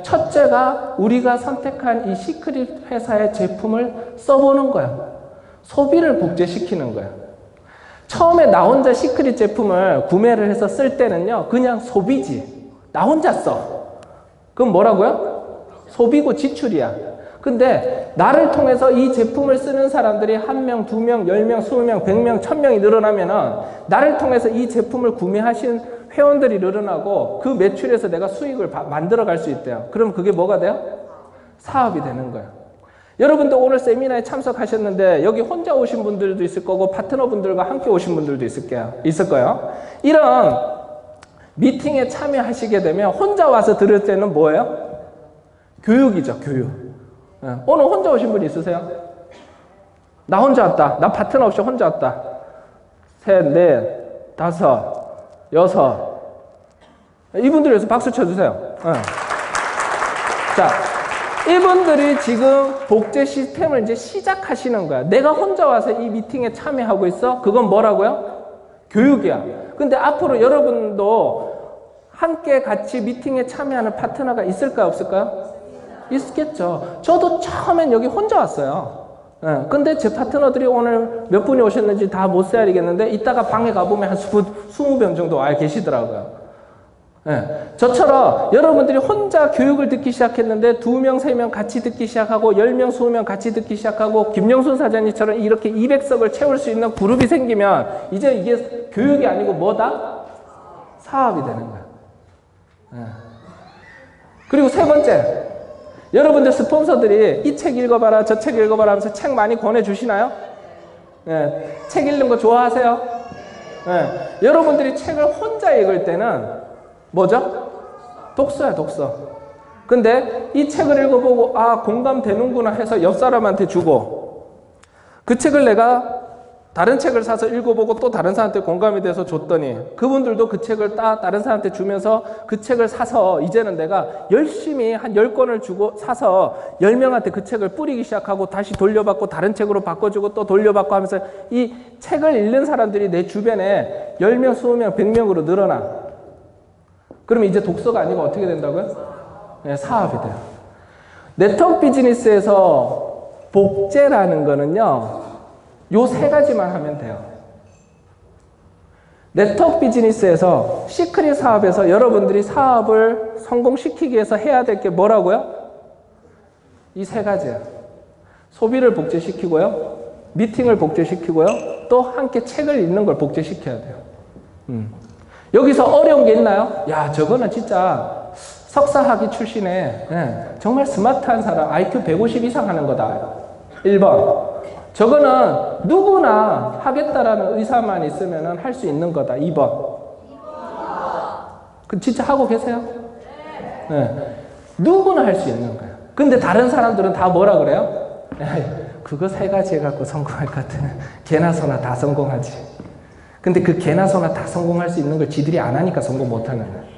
첫째가 우리가 선택한 이 시크릿 회사의 제품을 써보는 거야. 소비를 복제시키는 거야. 처음에 나 혼자 시크릿 제품을 구매를 해서 쓸 때는요, 그냥 소비지. 나 혼자 써. 그럼 뭐라고요? 소비고 지출이야. 근데 나를 통해서 이 제품을 쓰는 사람들이 1명, 2명, 10명, 20명, 100명, 1000명이 늘어나면은 나를 통해서 이 제품을 구매하신 회원들이 늘어나고 그 매출에서 내가 수익을 만들어 갈 수 있대요. 그럼 그게 뭐가 돼요? 사업이 되는 거예요. 여러분도 오늘 세미나에 참석하셨는데 여기 혼자 오신 분들도 있을 거고 파트너분들과 함께 오신 분들도 있을 거예요. 이런 미팅에 참여하시게 되면 혼자 와서 들을 때는 뭐예요? 교육이죠, 교육. 오늘 혼자 오신 분 있으세요? 나 혼자 왔다. 나 파트너 없이 혼자 왔다. 셋, 넷, 다섯, 여섯. 이분들 위해서 박수 쳐주세요. 자, 이분들이 지금 복제 시스템을 이제 시작하시는 거야. 내가 혼자 와서 이 미팅에 참여하고 있어? 그건 뭐라고요? 교육이야. 근데 앞으로 여러분도 함께 같이 미팅에 참여하는 파트너가 있을까요? 없을까요? 있겠죠. 저도 처음엔 여기 혼자 왔어요. 근데 제 파트너들이 오늘 몇 분이 오셨는지 다 못 세알이겠는데 이따가 방에 가보면 한 20명 정도 와 계시더라고요. 저처럼 여러분들이 혼자 교육을 듣기 시작했는데 2명, 3명 같이 듣기 시작하고 10명, 20명 같이 듣기 시작하고 김영순 사장님처럼 이렇게 200석을 채울 수 있는 그룹이 생기면 이제 이게 교육이 아니고 뭐다? 사업이 되는 거야. 그리고 세 번째, 여러분들 스폰서들이 이 책 읽어봐라 저 책 읽어봐라 하면서 책 많이 권해주시나요? 책 읽는 거 좋아하세요? 여러분들이 책을 혼자 읽을 때는 뭐죠? 독서야, 독서. 근데 이 책을 읽어보고 아 공감되는구나 해서 옆 사람한테 주고 그 책을 내가 다른 책을 사서 읽어보고 또 다른 사람한테 공감이 돼서 줬더니 그분들도 그 책을 다른 사람한테 주면서 그 책을 사서 이제는 내가 열심히 한 10권을 주고 사서 10명한테 그 책을 뿌리기 시작하고 다시 돌려받고 다른 책으로 바꿔주고 또 돌려받고 하면서 이 책을 읽는 사람들이 내 주변에 10명, 20명, 100명으로 늘어나. 그러면 이제 독서가 아니고 어떻게 된다고요? 사업이 돼요. 네트워크 비즈니스에서 복제라는 거는요. 요 세 가지만 하면 돼요. 네트워크 비즈니스에서 시크릿 사업에서 여러분들이 사업을 성공시키기 위해서 해야 될 게 뭐라고요? 이 세 가지예요. 소비를 복제시키고요. 미팅을 복제시키고요. 또 함께 책을 읽는 걸 복제시켜야 돼요. 여기서 어려운 게 있나요? 야, 저거는 진짜 석사학위 출신에 정말 스마트한 사람, IQ 150 이상 하는 거다. 1번. 저거는 누구나 하겠다라는 의사만 있으면 할 수 있는 거다. 2번. 그 진짜 하고 계세요? 누구나 할 수 있는 거예요. 근데 다른 사람들은 다 뭐라 그래요? 그거 세 가지 해갖고 성공할 것 같으면 개나 소나 다 성공하지. 근데 그 개나 소나 다 성공할 수 있는 걸 지들이 안 하니까 성공 못 하는 거예요.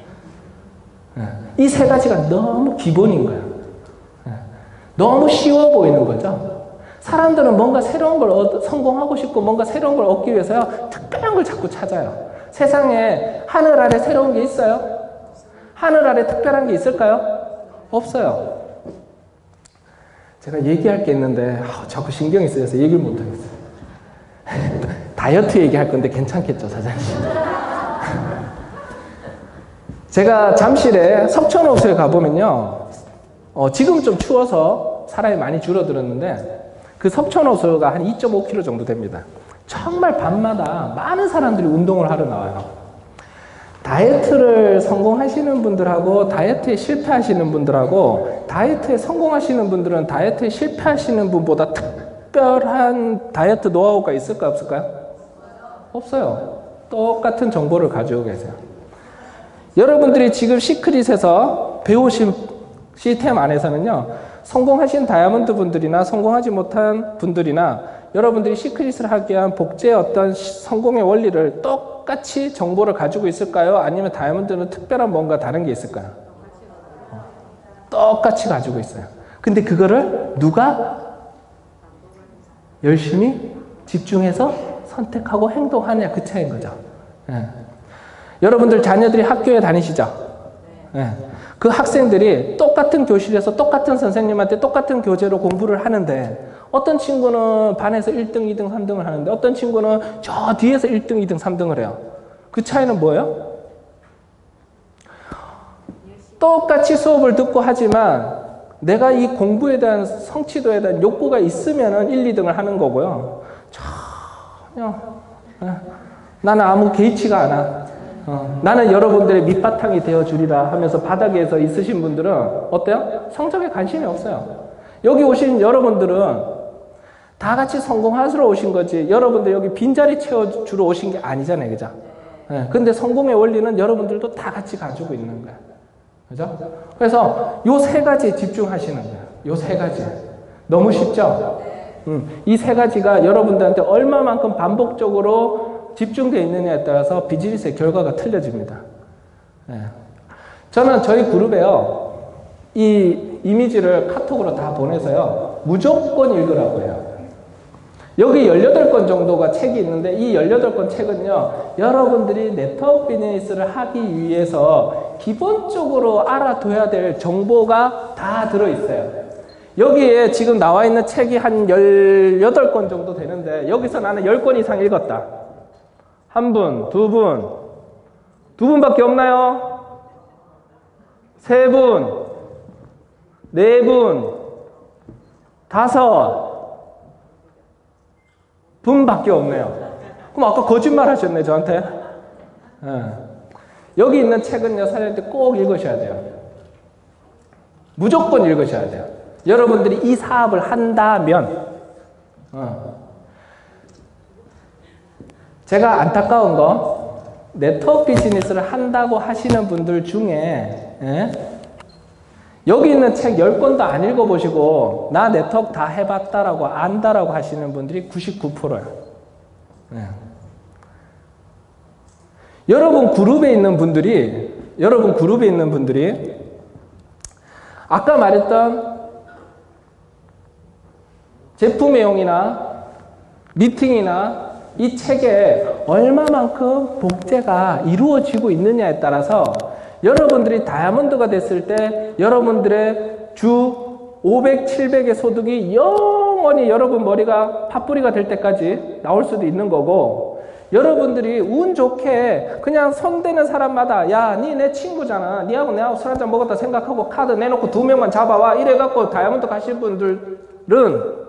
이 세 가지가 너무 기본인 거예요. 너무 쉬워 보이는 거죠. 사람들은 뭔가 새로운 걸 성공하고 싶고 뭔가 새로운 걸 얻기 위해서요. 특별한 걸 자꾸 찾아요. 세상에 하늘 아래 새로운 게 있어요? 하늘 아래 특별한 게 있을까요? 없어요. 제가 얘기할 게 있는데 자꾸 신경이 쓰여서 얘기를 못 하겠어요. 다이어트 얘기할 건데 괜찮겠죠, 사장님? 제가 잠실에 석천호수에 가보면요. 지금 좀 추워서 사람이 많이 줄어들었는데 그 석천호수가 한 2.5km 정도 됩니다. 정말 밤마다 많은 사람들이 운동을 하러 나와요. 다이어트를 성공하시는 분들하고 다이어트에 실패하시는 분들하고 다이어트에 성공하시는 분들은 다이어트에 실패하시는 분보다 특별한 다이어트 노하우가 있을까 없을까요? 없어요. 똑같은 정보를 가지고 계세요. 여러분들이 지금 시크릿에서 배우신 시스템 안에서는요. 성공하신 다이아몬드 분들이나 성공하지 못한 분들이나 여러분들이 시크릿을 하기 위한 복제의 어떤 성공의 원리를 똑같이 정보를 가지고 있을까요? 아니면 다이아몬드는 특별한 뭔가 다른 게 있을까요? 똑같이 가지고 있어요. 근데 그거를 누가 열심히 집중해서 선택하고 행동하냐 그 차이인 거죠. 여러분들 자녀들이 학교에 다니시죠? 그 학생들이 똑같은 교실에서 똑같은 선생님한테 똑같은 교재로 공부를 하는데 어떤 친구는 반에서 1등, 2등, 3등을 하는데 어떤 친구는 저 뒤에서 1등, 2등, 3등을 해요. 그 차이는 뭐예요? 똑같이 수업을 듣고 하지만 내가 이 공부에 대한 성취도에 대한 욕구가 있으면 1, 2등을 하는 거고요. 전혀 나는 아무 개의치가 않아. 나는 여러분들의 밑바탕이 되어주리라 하면서 바닥에서 있으신 분들은 어때요? 성적에 관심이 없어요. 여기 오신 여러분들은 다 같이 성공하시러 오신 거지 여러분들 여기 빈자리 채워주러 오신 게 아니잖아요. 그죠? 네, 근데 성공의 원리는 여러분들도 다 같이 가지고 있는 거야. 그죠? 그래서 요 세 가지에 집중하시는 거야. 요 세 가지. 너무 쉽죠? 이 세 가지가 여러분들한테 얼마만큼 반복적으로 집중되어 있느냐에 따라서 비즈니스의 결과가 틀려집니다. 네. 저는 저희 그룹에요. 이 이미지를 카톡으로 다 보내서요. 무조건 읽으라고 해요. 여기 18권 정도가 책이 있는데 이 18권 책은요. 여러분들이 네트워크 비즈니스를 하기 위해서 기본적으로 알아둬야 될 정보가 다 들어있어요. 여기에 지금 나와 있는 책이 한 18권 정도 되는데 여기서 나는 10권 이상 읽었다. 한 분, 두 분, 두 분밖에 없나요? 세 분, 네 분, 다섯 분밖에 없네요. 그럼 아까 거짓말 하셨네, 저한테. 네. 여기 있는 책은요, 사장님들 꼭 읽으셔야 돼요. 무조건 읽으셔야 돼요. 여러분들이 이 사업을 한다면, 제가 안타까운 거, 네트워크 비즈니스를 한다고 하시는 분들 중에, 여기 있는 책 10권도 안 읽어보시고 나 네트워크 다 해봤다라고 안다라고 하시는 분들이 99%예요. 네. 여러분 그룹에 있는 분들이 아까 말했던 제품 내용이나 미팅이나 이 책에 얼마만큼 복제가 이루어지고 있느냐에 따라서 여러분들이 다이아몬드가 됐을 때 여러분들의 주 500, 700의 소득이 영원히 여러분 머리가 팥뿌리가 될 때까지 나올 수도 있는 거고 여러분들이 운 좋게 그냥 손대는 사람마다 야, 니 내 친구잖아. 니하고 내하고 술 한잔 먹었다 생각하고 카드 내놓고 2명만 잡아와. 이래갖고 다이아몬드 가실 분들은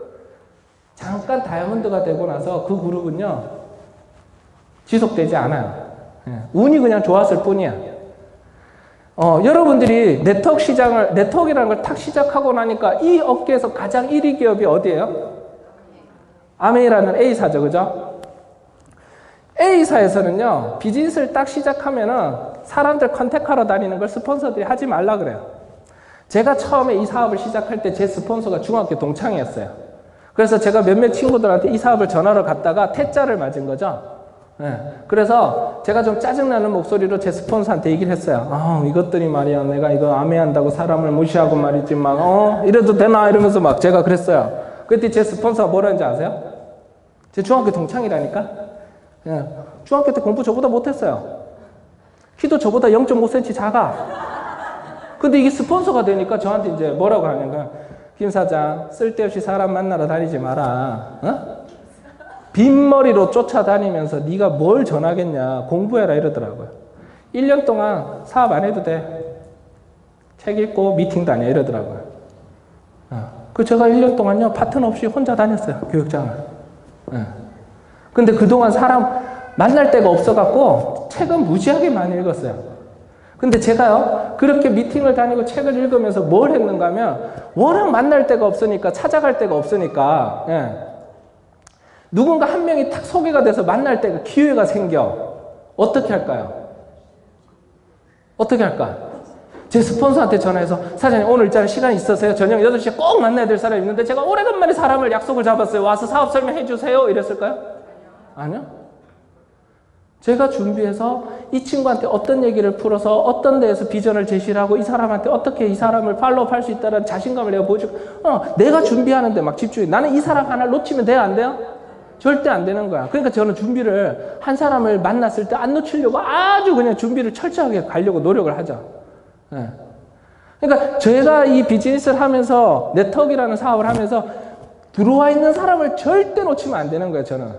잠깐 다이아몬드가 되고 나서 그 그룹은요. 지속되지 않아요. 운이 그냥 좋았을 뿐이야. 여러분들이 네트워크라는 걸 탁 시작하고 나니까 이 업계에서 가장 1위 기업이 어디예요? 아메이라는 A사죠. 그죠? A사에서는요, 비즈니스를 딱 시작하면은 사람들 컨택하러 다니는 걸 스폰서들이 하지 말라 그래요. 제가 처음에 이 사업을 시작할 때 제 스폰서가 중학교 동창이었어요. 그래서 제가 몇몇 친구들한테 이 사업을 전화로 갔다가 퇴짜를 맞은 거죠. 네. 그래서 제가 좀 짜증나는 목소리로 제 스폰서한테 얘기를 했어요. 이것들이 말이야 내가 이거 아메한다고 사람을 무시하고 말이지 막 이래도 되나 이러면서 막 제가 그랬어요. 그때 제 스폰서가 뭐라는지 아세요? 제 중학교 동창이라니까. 네. 중학교 때 공부 저보다 못했어요. 키도 저보다 0.5cm 작아. 근데 이게 스폰서가 되니까 저한테 이제 뭐라고 하냐면 김 사장 쓸데없이 사람 만나러 다니지 마라. 빈머리로 쫓아다니면서 네가 뭘 전하겠냐. 공부해라 이러더라고요. 1년 동안 사업 안 해도 돼. 책 읽고 미팅도 안 해 이러더라고요. 그 제가 1년 동안요. 파트너 없이 혼자 다녔어요. 교육장을. 근데 그동안 사람 만날 데가 없어갖고 책은 무지하게 많이 읽었어요. 근데 제가요. 그렇게 미팅을 다니고 책을 읽으면서 뭘 했는가 하면 워낙 만날 데가 없으니까 찾아갈 데가 없으니까 누군가 한 명이 탁 소개가 돼서 만날 때가 기회가 생겨. 어떻게 할까요? 어떻게 할까? 제 스폰서한테 전화해서 사장님 오늘 있잖아요. 시간 있으세요? 저녁 8시에 꼭 만나야 될 사람이 있는데 제가 오래간만에 사람을 약속을 잡았어요. 와서 사업 설명해 주세요. 이랬을까요? 아니요. 제가 준비해서 이 친구한테 어떤 얘기를 풀어서 어떤 데에서 비전을 제시를 하고 이 사람한테 어떻게 이 사람을 팔로우할 수 있다는 자신감을 내가 보여주고 내가 준비하는데 막 집중해. 나는 이 사람 하나를 놓치면 돼요? 안 돼요? 절대 안 되는 거야. 그러니까 저는 준비를 한 사람을 만났을 때 안 놓치려고 아주 그냥 준비를 철저하게 가려고 노력을 하죠. 네. 그러니까 제가 이 비즈니스를 하면서 네트워크라는 사업을 하면서 들어와 있는 사람을 절대 놓치면 안 되는 거예요. 저는.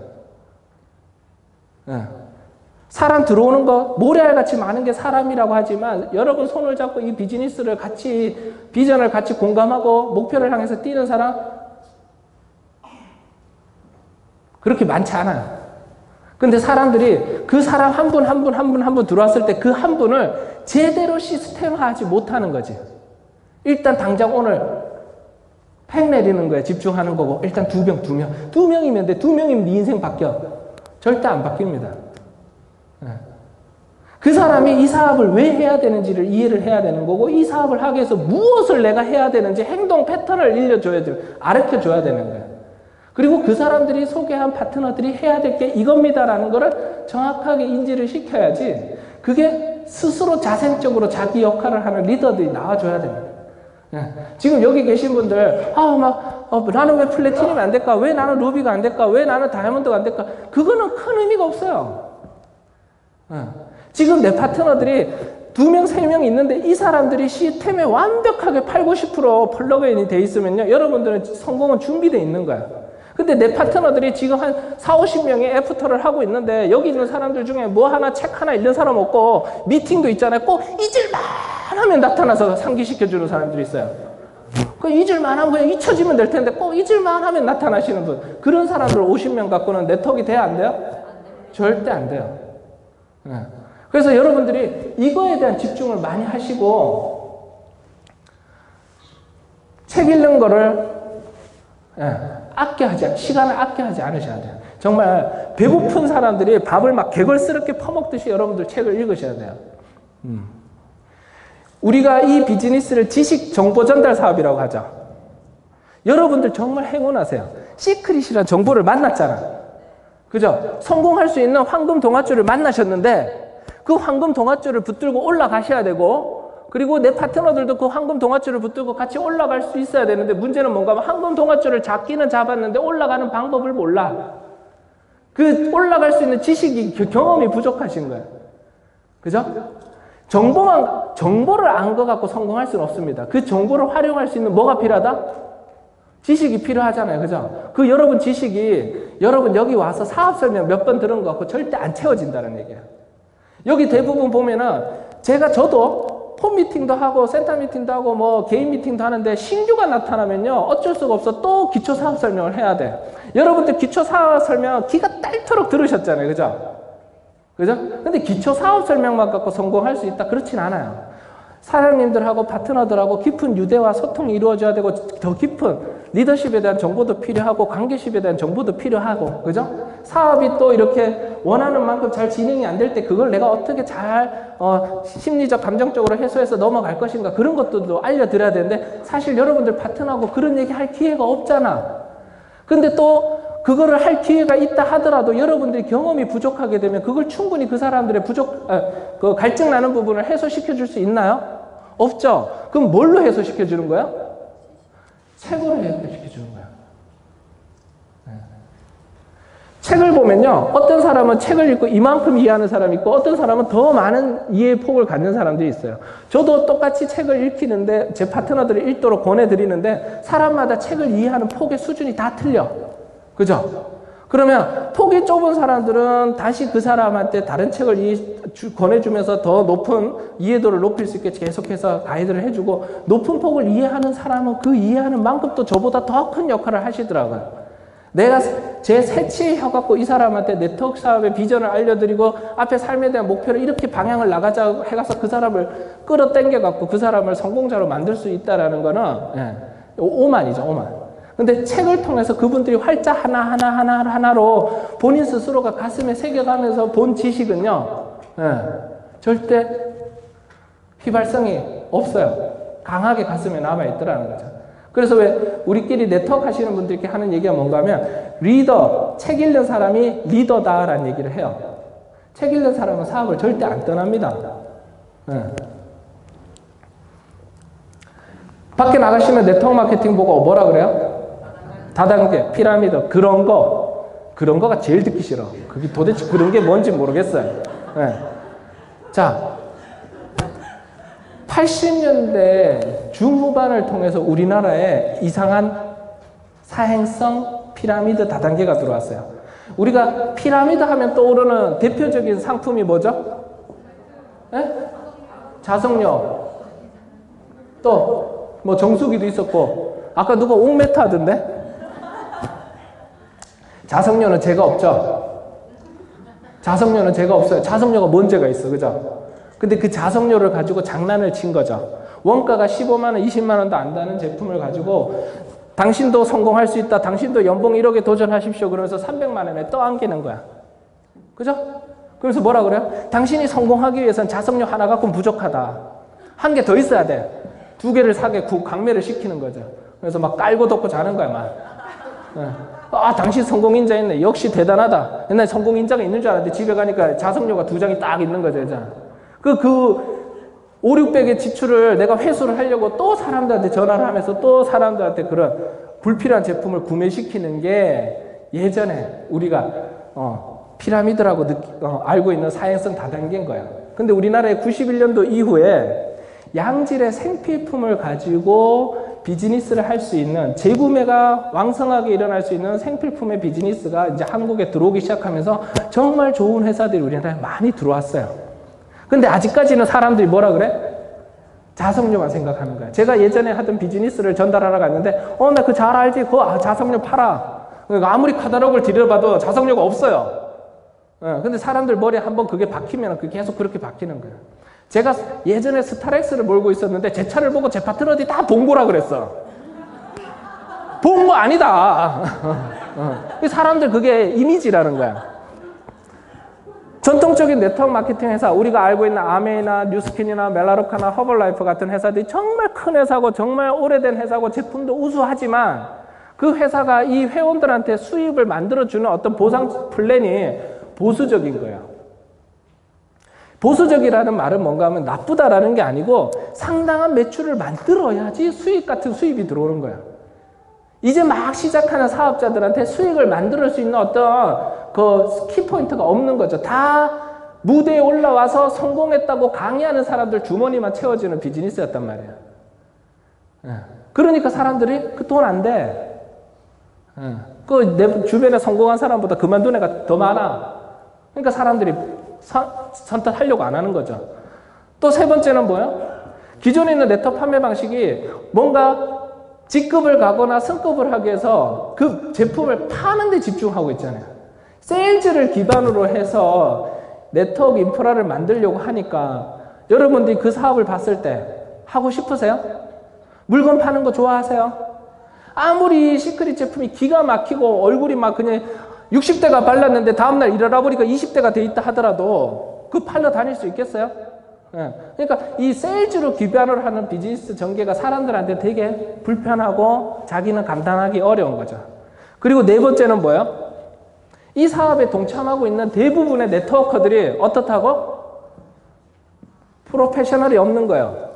네. 사람 들어오는 거 모래알같이 많은 게 사람이라고 하지만 여러분 손을 잡고 이 비즈니스를 같이 비전을 같이 공감하고 목표를 향해서 뛰는 사람 그렇게 많지 않아요. 근데 사람들이 그 사람 한 분 들어왔을 때 그 한 분을 제대로 시스템화하지 못하는 거지. 일단 당장 오늘 팩 내리는 거에 집중하는 거고, 일단 두 명이면 돼. 2명이면 네 인생 바뀌어. 절대 안 바뀝니다. 그 사람이 이 사업을 왜 해야 되는지를 이해를 해야 되는 거고, 이 사업을 하기 위해서 무엇을 내가 해야 되는지 행동 패턴을 가르쳐줘야 되는 거예요. 그리고 그 사람들이 소개한 파트너들이 해야 될 게 이겁니다라는 거를 정확하게 인지를 시켜야지, 그게 스스로 자생적으로 자기 역할을 하는 리더들이 나와줘야 됩니다. 지금 여기 계신 분들, 나는 왜 플래티넘이 안 될까? 왜 나는 루비가 안 될까? 왜 나는 다이아몬드가 안 될까? 그거는 큰 의미가 없어요. 지금 내 파트너들이 2명, 3명 있는데 이 사람들이 시스템에 완벽하게 80~90% 플러그인이 돼 있으면요, 여러분들은 성공은 준비되어 있는 거예요. 근데 내 파트너들이 지금 한 40~50명의 애프터를 하고 있는데, 여기 있는 사람들 중에 뭐 하나, 책 하나 읽는 사람 없고, 미팅도 있잖아요. 꼭 잊을만 하면 나타나서 상기시켜주는 사람들이 있어요. 그 잊을만 하면 그냥 잊혀지면 될 텐데, 꼭 잊을만 하면 나타나시는 분. 그런 사람들 50명 갖고는 네트워크가 돼야 안 돼요? 절대 안 돼요. 그래서 여러분들이 이거에 대한 집중을 많이 하시고, 책 읽는 거를 시간을 아껴 하지 않으셔야 돼요. 정말 배고픈 사람들이 밥을 막 개걸스럽게 퍼먹듯이 여러분들 책을 읽으셔야 돼요. 우리가 이 비즈니스를 지식 정보 전달 사업이라고 하죠. 여러분들 정말 행운하세요. 시크릿이라는 정보를 만났잖아. 그죠? 성공할 수 있는 황금 동아줄을 만나셨는데, 그 황금 동아줄을 붙들고 올라가셔야 되고, 그리고 내 파트너들도 그 황금 동아줄을 붙들고 같이 올라갈 수 있어야 되는데, 문제는 뭔가 하면 황금 동아줄을 잡기는 잡았는데 올라가는 방법을 몰라. 그 올라갈 수 있는 지식이, 경험이 부족하신 거예요. 그죠? 정보를 안 거 갖고 성공할 수는 없습니다. 그 정보를 활용할 수 있는 뭐가 필요하다? 지식이 필요하잖아요. 그죠? 그 여러분 지식이, 여러분 여기 와서 사업 설명 몇 번 들은 거 갖고 절대 안 채워진다는 얘기예요. 여기 대부분 보면은 저도 폰 미팅도 하고 센터 미팅도 하고 뭐 개인 미팅도 하는데, 신규가 나타나면요, 어쩔 수가 없어. 또 기초 사업 설명을 해야 돼. 여러분들 기초 사업 설명 기가 딸토록 들으셨잖아요. 그죠? 근데 기초 사업 설명만 갖고 성공할 수 있다? 그렇진 않아요. 사장님들하고 파트너들하고 깊은 유대와 소통이 이루어져야 되고, 더 깊은 리더십에 대한 정보도 필요하고, 관계십에 대한 정보도 필요하고, 그죠? 사업이 또 이렇게 원하는 만큼 잘 진행이 안 될 때 그걸 내가 어떻게 잘 심리적, 감정적으로 해소해서 넘어갈 것인가, 그런 것들도 알려드려야 되는데, 사실 여러분들 파트너하고 그런 얘기 할 기회가 없잖아. 근데 또 그거를 할 기회가 있다 하더라도 여러분들이 경험이 부족하게 되면 그걸 충분히 그 사람들의 그 갈증 나는 부분을 해소시켜 줄 수 있나요? 없죠. 그럼 뭘로 해소시켜 주는 거야? 책으로 해소시켜 주는 거야. 책을 보면요, 어떤 사람은 책을 읽고 이만큼 이해하는 사람이 있고, 어떤 사람은 더 많은 이해의 폭을 갖는 사람들이 있어요. 저도 똑같이 책을 읽히는데, 제 파트너들을 읽도록 권해드리는데, 사람마다 책을 이해하는 폭의 수준이 다 틀려. 그죠? 그러면 폭이 좁은 사람들은 다시 그 사람한테 다른 책을 권해주면서 더 높은 이해도를 높일 수 있게 계속해서 가이드를 해주고, 높은 폭을 이해하는 사람은 그 이해하는 만큼 또 저보다 더 큰 역할을 하시더라고요. 내가 제 새치에 혀갖고 이 사람한테 네트워크 사업의 비전을 알려드리고, 앞에 삶에 대한 목표를 이렇게 방향을 나가자 해가서 그 사람을 끌어당겨갖고 그 사람을 성공자로 만들 수 있다라는 거는, 오만이죠, 오만. 근데 책을 통해서 그분들이 활자 하나로 본인 스스로가 가슴에 새겨가면서 본 지식은요, 절대 휘발성이 없어요. 강하게 가슴에 남아있더라는 거죠. 그래서 왜 우리끼리 네트워크 하시는 분들께 하는 얘기가 뭔가 하면, 책 읽는 사람이 리더다라는 얘기를 해요. 책 읽는 사람은 사업을 절대 안 떠납니다. 밖에 나가시면 네트워크 마케팅 보고 뭐라 그래요? 다단계, 피라미드, 그런 거가 제일 듣기 싫어. 그게 도대체 그런 게 뭔지 모르겠어요. 자, 80년대 중후반을 통해서 우리나라에 이상한 사행성 피라미드 다단계가 들어왔어요. 우리가 피라미드 하면 떠오르는 대표적인 상품이 뭐죠? 자석료. 또 뭐 정수기도 있었고, 아까 누가 옥메타 하던데? 자석료는 죄가 없죠? 자석료는 죄가 없어요. 자석료가 뭔 죄가 있어, 그죠? 근데 그 자석료를 가지고 장난을 친 거죠. 원가가 15만 원, 20만 원도 안 되는 제품을 가지고 당신도 성공할 수 있다. 당신도 연봉 1억에 도전하십시오. 그러면서 300만 원에 떠안기는 거야. 그죠? 그래서 뭐라 그래요? 당신이 성공하기 위해서는 자석료 하나 갖고는 부족하다. 한 개 더 있어야 돼. 2개를 사게 강매를 시키는 거죠. 그래서 막 깔고 덮고 자는 거야, 막. 아, 당신 성공인자였네. 역시 대단하다. 옛날에 성공인자가 있는 줄 알았는데 집에 가니까 자석료가 2장이 딱 있는 거죠, 이제. 그 5, 600의 지출을 내가 회수를 하려고 또 사람들한테 전화를 하면서 또 사람들한테 그런 불필요한 제품을 구매시키는 게 예전에 우리가 피라미드라고 알고 있는 사행성 다단계인 거야. 근데 우리나라의 91년도 이후에 양질의 생필품을 가지고 비즈니스를 할 수 있는, 재구매가 왕성하게 일어날 수 있는 생필품의 비즈니스가 이제 한국에 들어오기 시작하면서 정말 좋은 회사들이 우리나라에 많이 들어왔어요. 근데 아직까지는 사람들이 뭐라 그래? 자석료만 생각하는 거야. 제가 예전에 하던 비즈니스를 전달하러 갔는데 나 그 잘 알지? 그거 자석료 팔아. 그러니까 아무리 카탈로그를 들여봐도 자석료가 없어요. 근데 사람들 머리에 한번 그게 박히면 그게 계속 그렇게 박히는 거예요. 제가 예전에 스타렉스를 몰고 있었는데 제 차를 보고 제 파트너들이 다 봉고라 그랬어. 봉고 아니다. 사람들 그게 이미지라는 거야. 전통적인 네트워크 마케팅 회사, 우리가 알고 있는 아메이나 뉴스킨이나 멜라로카나 허벌라이프 같은 회사들이 정말 큰 회사고 정말 오래된 회사고 제품도 우수하지만 그 회사가 이 회원들한테 수입을 만들어주는 어떤 보상 플랜이 보수적인 거예요. 보수적이라는 말은 뭔가 하면 나쁘다라는 게 아니고 상당한 매출을 만들어야지 수익 같은 수입이 들어오는 거예요. 이제 막 시작하는 사업자들한테 수익을 만들 수 있는 어떤 그 키포인트가 없는 거죠. 다 무대에 올라와서 성공했다고 강의하는 사람들 주머니만 채워지는 비즈니스였단 말이에요. 그러니까 사람들이 그 돈 안 돼. 그 내 주변에 성공한 사람보다 그만둔 애가 더 많아. 그러니까 사람들이 선택하려고 안 하는 거죠. 또 세 번째는 뭐예요? 기존에 있는 네트워크 판매 방식이 뭔가 직급을 가거나 승급을 하기 위해서 그 제품을 파는 데 집중하고 있잖아요. 세일즈를 기반으로 해서 네트워크 인프라를 만들려고 하니까 여러분들이 그 사업을 봤을 때 하고 싶으세요? 물건 파는 거 좋아하세요? 아무리 시크릿 제품이 기가 막히고 얼굴이 막 그냥 60대가 발랐는데 다음날 일어나 보니까 20대가 돼 있다 하더라도 그 팔러 다닐 수 있겠어요? 그러니까 이 세일즈로 기반으로 하는 비즈니스 전개가 사람들한테 되게 불편하고 자기는 감당하기 어려운 거죠. 그리고 네 번째는 뭐예요? 이 사업에 동참하고 있는 대부분의 네트워커들이 어떻다고? 프로페셔널이 없는 거예요.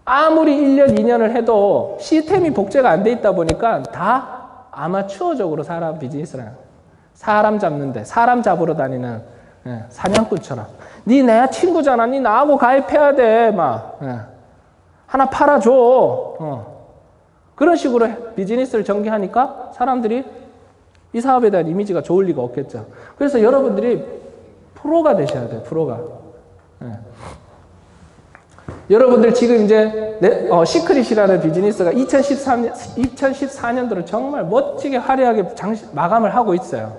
아무리 1년, 2년을 해도 시스템이 복제가 안 돼 있다 보니까 다 아마추어적으로 사람 비즈니스를 해요. 사람 잡는데, 사람 잡으러 다니는 사냥꾼처럼. 니 내 친구잖아. 니 나하고 가입해야 돼. 막 하나 팔아줘. 그런 식으로 비즈니스를 전개하니까 사람들이 이 사업에 대한 이미지가 좋을 리가 없겠죠. 그래서 여러분들이 프로가 되셔야 돼요. 프로가. 여러분들 지금 이제 시크릿이라는 비즈니스가 2014년도를 정말 멋지게 화려하게 마감을 하고 있어요.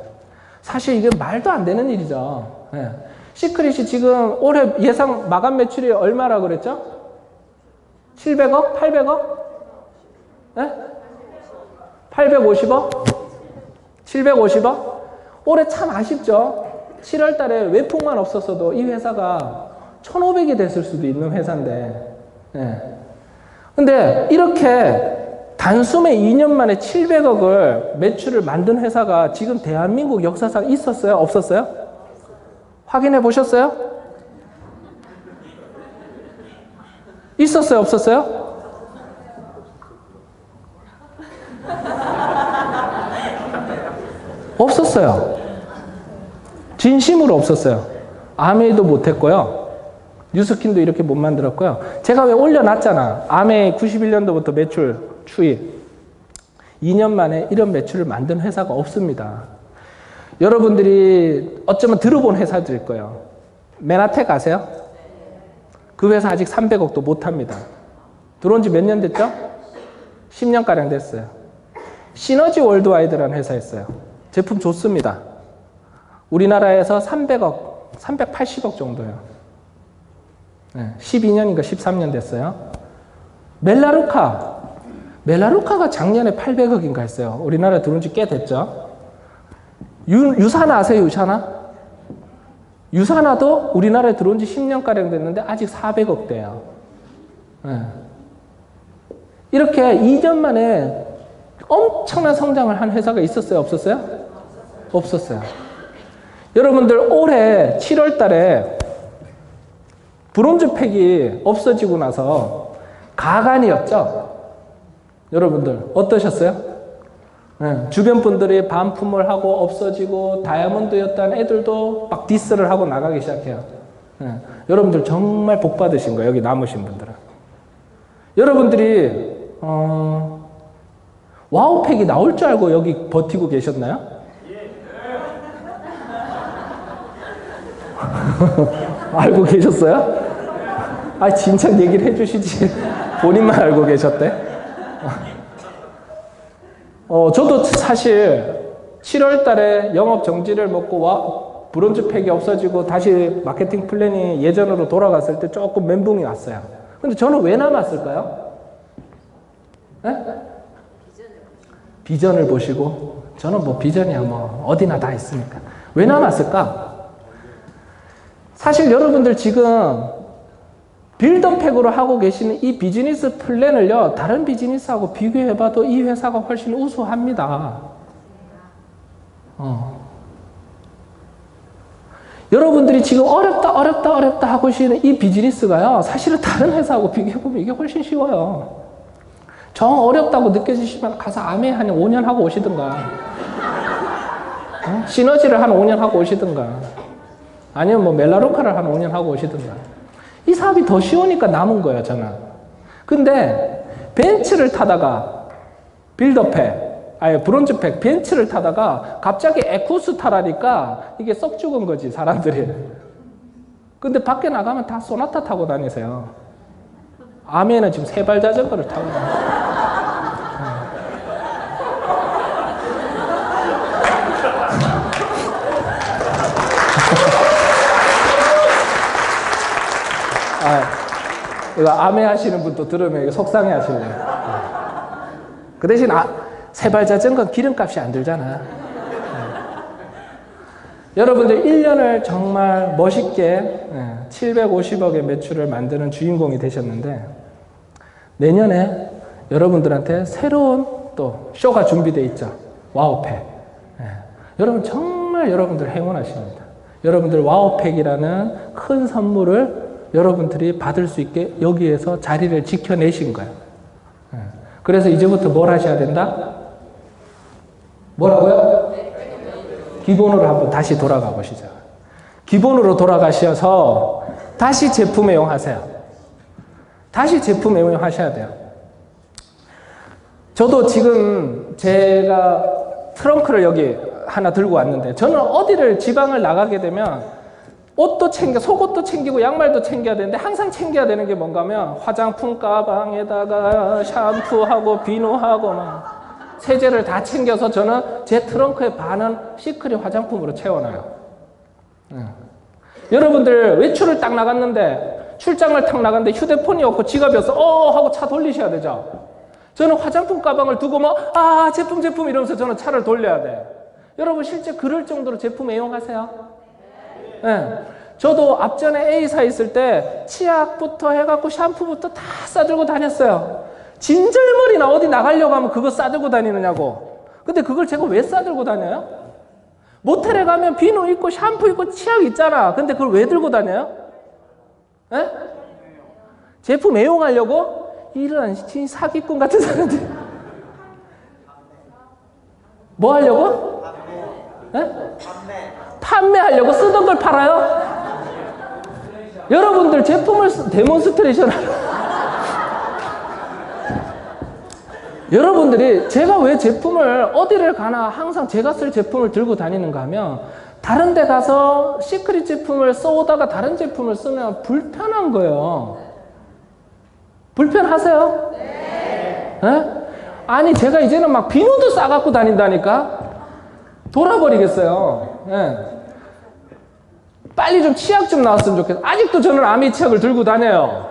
사실 이게 말도 안 되는 일이죠. 시크릿이 지금 올해 예상 마감 매출이 얼마라고 그랬죠? 700억? 800억? 850억? 750억? 올해 참 아쉽죠? 7월 달에 외풍만 없었어도 이 회사가 1,500이 됐을 수도 있는 회사인데. 근데 이렇게 단숨에 2년 만에 700억을 매출을 만든 회사가 지금 대한민국 역사상 있었어요? 없었어요? 확인해 보셨어요? 있었어요? 없었어요? 없었어요. 진심으로 없었어요. 아메이도 못했고요. 뉴스킨도 이렇게 못 만들었고요. 제가 왜 올려놨잖아. 아메이 91년도부터 매출 추이. 2년 만에 이런 매출을 만든 회사가 없습니다. 여러분들이 어쩌면 들어본 회사들일 거예요. 메나텍 아세요? 그 회사 아직 300억도 못합니다. 들어온 지 몇 년 됐죠? 10년가량 됐어요. 시너지 월드와이드라는 회사였어요. 제품 좋습니다. 우리나라에서 300억, 380억 정도예요. 12년인가 13년 됐어요. 멜라루카가 작년에 800억인가 했어요. 우리나라에 들어온 지 꽤 됐죠. 유사나 아세요? 유사나도 우리나라에 들어온 지 10년가량 됐는데 아직 400억대예요. 이렇게 2년 만에 엄청난 성장을 한 회사가 있었어요? 없었어요? 없었어요. 여러분들 올해 7월 달에 브론즈팩이 없어지고 나서 가관이었죠? 여러분들 어떠셨어요? 주변 분들이 반품을 하고 없어지고 다이아몬드였다는 애들도 막 디스를 하고 나가기 시작해요. 여러분들 정말 복 받으신 거예요. 여기 남으신 분들은. 여러분들이 와우팩이 나올 줄 알고 여기 버티고 계셨나요? 알고 계셨어요? 아, 진짜 얘기를 해주시지. 본인만 알고 계셨대. 저도 사실 7월 달에 영업 정지를 먹고 브론즈팩이 없어지고 다시 마케팅 플랜이 예전으로 돌아갔을 때 조금 멘붕이 왔어요. 근데 저는 왜 남았을까요? 비전을 보시고, 저는 뭐 비전이야 뭐 어디나 다 있으니까. 왜 남았을까? 사실 여러분들 지금 빌더팩으로 하고 계시는 이 비즈니스 플랜을요, 다른 비즈니스하고 비교해봐도 이 회사가 훨씬 우수합니다. 여러분들이 지금 어렵다 하고 계시는 이 비즈니스가요, 사실은 다른 회사하고 비교해보면 이게 훨씬 쉬워요. 정 어렵다고 느껴지시면 가서 아메 한 5년 하고 오시든가, 시너지를 한 5년 하고 오시든가, 아니면 뭐 멜라루카를 한 5년 하고 오시든가. 이 사업이 더 쉬우니까 남은 거예요, 저는. 근데 벤츠를 타다가 브론즈팩 벤츠를 타다가 갑자기 에쿠스 타라니까 이게 썩 죽은 거지, 사람들이. 근데 밖에 나가면 다 소나타 타고 다니세요. 아메는 지금 세발 자전거를 타고 다니세요. 이거 아메 하시는 분도 들으면 속상해 하시네요. 그 대신 세발 자전거는 기름값이 안 들잖아. 여러분들 1년을 정말 멋있게 750억의 매출을 만드는 주인공이 되셨는데, 내년에 여러분들한테 새로운 또 쇼가 준비되어 있죠. 와우팩. 여러분 정말 여러분들 행운하십니다. 여러분들 와우팩이라는 큰 선물을 여러분들이 받을 수 있게 여기에서 자리를 지켜내신 거예요. 그래서 이제부터 뭘 하셔야 된다? 뭐라고요? 기본으로 한번 다시 돌아가 보시죠. 기본으로 돌아가셔서 다시 제품 애용하세요. 다시 제품 애용하셔야 돼요. 저도 지금 제가 트렁크를 여기 하나 들고 왔는데, 저는 어디를 지방을 나가게 되면 옷도 속옷도 챙기고 양말도 챙겨야 되는데, 항상 챙겨야 되는 게 뭔가 하면 화장품 가방에다가 샴푸하고 비누하고 막 세제를 다 챙겨서 저는 제 트렁크의 반은 시크릿 화장품으로 채워놔요. 여러분들 외출을 딱 나갔는데, 출장을 딱 나갔는데 휴대폰이 없고 지갑이 없어 하고 차 돌리셔야 되죠. 저는 화장품 가방을 두고 제품 이러면서 저는 차를 돌려야 돼. 여러분 실제 그럴 정도로 제품 애용하세요? 저도 앞전에 A사 있을 때 치약부터 해갖고 샴푸부터 다 싸들고 다녔어요. 진절머리나 어디 나가려고 하면 그거 싸들고 다니느냐고. 근데 그걸 제가 왜 싸들고 다녀요? 모텔에 가면 비누 있고 샴푸 있고 치약 있잖아. 근데 그걸 왜 들고 다녀요? 제품 애용하려고? 이런 사기꾼 같은 사람들. 뭐 하려고? 판매하려고 쓰던 걸 팔아요? 여러분들 제품을 데몬스트레이션 여러분들이 제가 왜 제품을 어디를 가나 항상 제가 쓸 제품을 들고 다니는가 하면, 다른 데 가서 시크릿 제품을 써오다가 다른 제품을 쓰면 불편한 거예요. 불편하세요? 네. 아니 제가 이제는 막 비누도 싸갖고 다닌다니까? 돌아버리겠어요. 빨리 좀 치약 좀 나왔으면 좋겠어요. 아직도 저는 아미 치약을 들고 다녀요.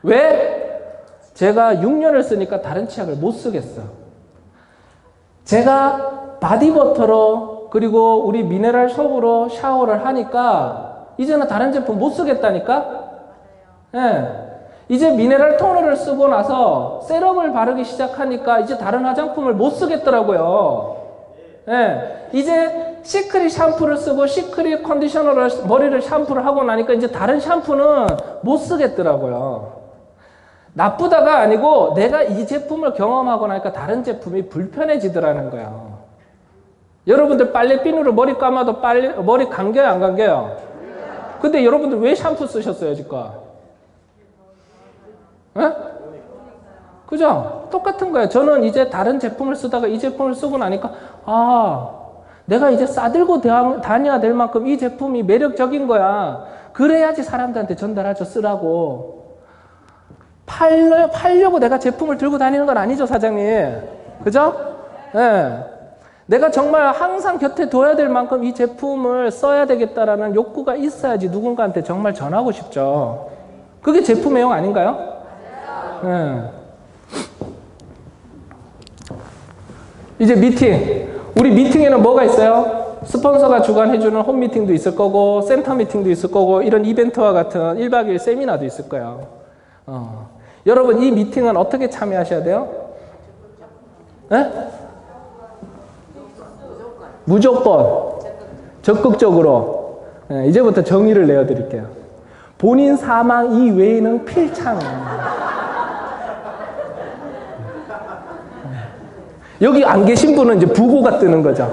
왜? 제가 6년을 쓰니까 다른 치약을 못 쓰겠어. 제가 바디버터로 그리고 우리 미네랄 숍으로 샤워를 하니까 이제는 다른 제품 못 쓰겠다니까? 예. 이제 미네랄 토너를 쓰고 나서 세럼을 바르기 시작하니까 이제 다른 화장품을 못 쓰겠더라고요. 예. 이제 시크릿 샴푸를 쓰고 시크릿 컨디셔너를 머리를 샴푸를 하고 나니까 이제 다른 샴푸는 못 쓰겠더라고요. 나쁘다가 아니고 내가 이 제품을 경험하고 나니까 다른 제품이 불편해지더라는 거예요. 여러분들 빨래비누로 머리 감아도 머리 감겨요, 안 감겨요? 근데 여러분들 왜 샴푸 쓰셨어요, 지금? 예? 그죠? 똑같은 거예요. 저는 이제 다른 제품을 쓰다가 이 제품을 쓰고 나니까 내가 이제 싸들고 다녀야 될 만큼 이 제품이 매력적인 거야. 그래야지 사람들한테 전달하죠. 쓰라고. 팔려고 내가 제품을 들고 다니는 건 아니죠, 사장님. 그죠? 예. 내가 정말 항상 곁에 둬야 될 만큼 이 제품을 써야 되겠다라는 욕구가 있어야지 누군가한테 정말 전하고 싶죠. 그게 제품 애용 아닌가요? 네. 이제 미팅. 우리 미팅에는 뭐가 있어요? 스폰서가 주관해주는 홈 미팅도 있을 거고 센터 미팅도 있을 거고 이런 이벤트와 같은 1박 2일 세미나도 있을 거예요. 여러분 이 미팅은 어떻게 참여하셔야 돼요? 네? 무조건 적극적으로. 네, 이제부터 정의를 내어드릴게요. 본인 사망 이외에는 필참입니다. 여기 안 계신 분은 이제 부고가 뜨는 거죠.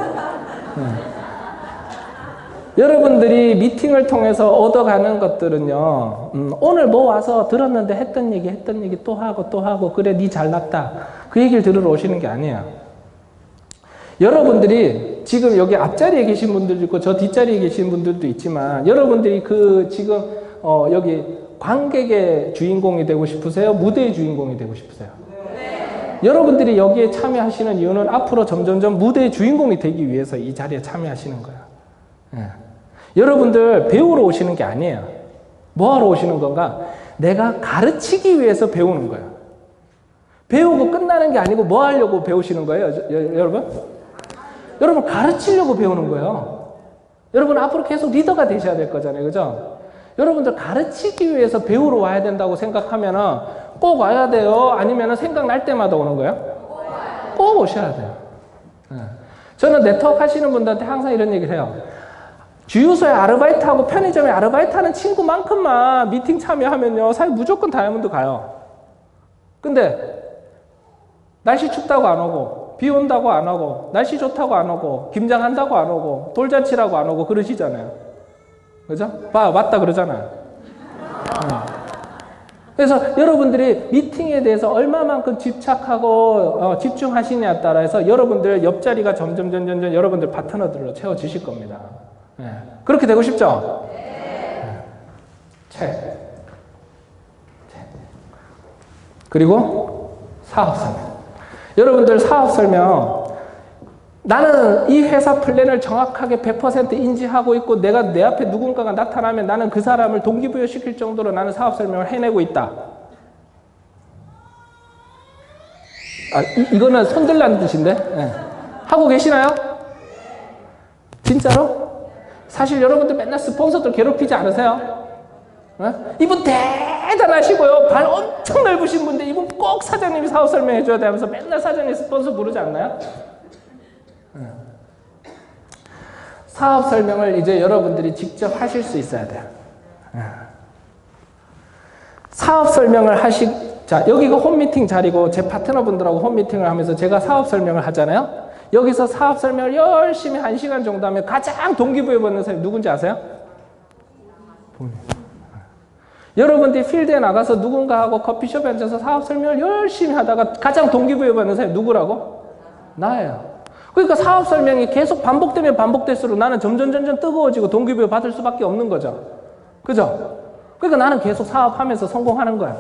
여러분들이 미팅을 통해서 얻어가는 것들은요, 오늘 뭐 와서 들었는데 했던 얘기 또 하고 그래 니 잘났다 그 얘기를 들으러 오시는 게 아니에요. 여러분들이 지금 여기 앞자리에 계신 분들도 있고 저 뒷자리에 계신 분들도 있지만 여러분들이 지금 여기 관객의 주인공이 되고 싶으세요? 무대의 주인공이 되고 싶으세요? 네. 여러분들이 여기에 참여하시는 이유는 앞으로 점점점 무대의 주인공이 되기 위해서 이 자리에 참여하시는 거예요. 네. 여러분들 배우러 오시는 게 아니에요. 뭐 하러 오시는 건가? 내가 가르치기 위해서 배우는 거예요. 배우고 끝나는 게 아니고 뭐 하려고 배우시는 거예요, 여러분? 여러분 가르치려고 배우는 거예요. 여러분 앞으로 계속 리더가 되셔야 될 거잖아요, 그죠? 여러분들 가르치기 위해서 배우러 와야 된다고 생각하면은 꼭 와야 돼요? 아니면은 생각날 때마다 오는 거예요? 꼭 오셔야 돼요. 네. 저는 네트워크 하시는 분들한테 항상 이런 얘기를 해요. 주유소에 아르바이트하고 편의점에 아르바이트하는 친구만큼만 미팅 참여하면요, 사실 무조건 다이아몬드 가요. 근데 날씨 춥다고 안 오고, 비 온다고 안 오고, 날씨 좋다고 안 오고, 김장한다고 안 오고, 돌잔치라고 안 오고 그러시잖아요. 그죠? 맞다 그러잖아요. 그래서 여러분들이 미팅에 대해서 얼마만큼 집착하고 집중하시냐에 따라서 여러분들 옆자리가 점점 여러분들 파트너들로 채워지실 겁니다. 네. 그렇게 되고 싶죠? 네. 그리고 사업 설명. 여러분들 사업 설명. 나는 이 회사 플랜을 정확하게 100% 인지하고 있고 내가 내 앞에 누군가가 나타나면 나는 그 사람을 동기부여시킬 정도로 나는 사업 설명을 해내고 있다. 이거는 손들라는 뜻인데? 네. 하고 계시나요? 진짜로? 사실 여러분들 맨날 스폰서들 괴롭히지 않으세요? 네? 이분 대단하시고요. 발 엄청 넓으신 분인데 이분 꼭 사장님이 사업 설명해줘야 돼 하면서 맨날 사장님 스폰서 부르지 않나요? 사업 설명을 이제 여러분들이 직접 하실 수 있어야 돼요. 사업 설명을 자, 여기가 홈미팅 자리고 제 파트너분들하고 홈미팅을 하면서 제가 사업 설명을 하잖아요. 여기서 사업 설명을 열심히 1시간 정도 하면 가장 동기부여 받는 사람이 누군지 아세요? 여러분들이 필드에 나가서 누군가하고 커피숍에 앉아서 사업 설명을 열심히 하다가 가장 동기부여 받는 사람이 누구라고? 나예요. 그러니까 사업 설명이 계속 반복되면 반복될수록 나는 점점 뜨거워지고 동기부여 받을 수밖에 없는 거죠. 그죠? 그러니까 나는 계속 사업하면서 성공하는 거야.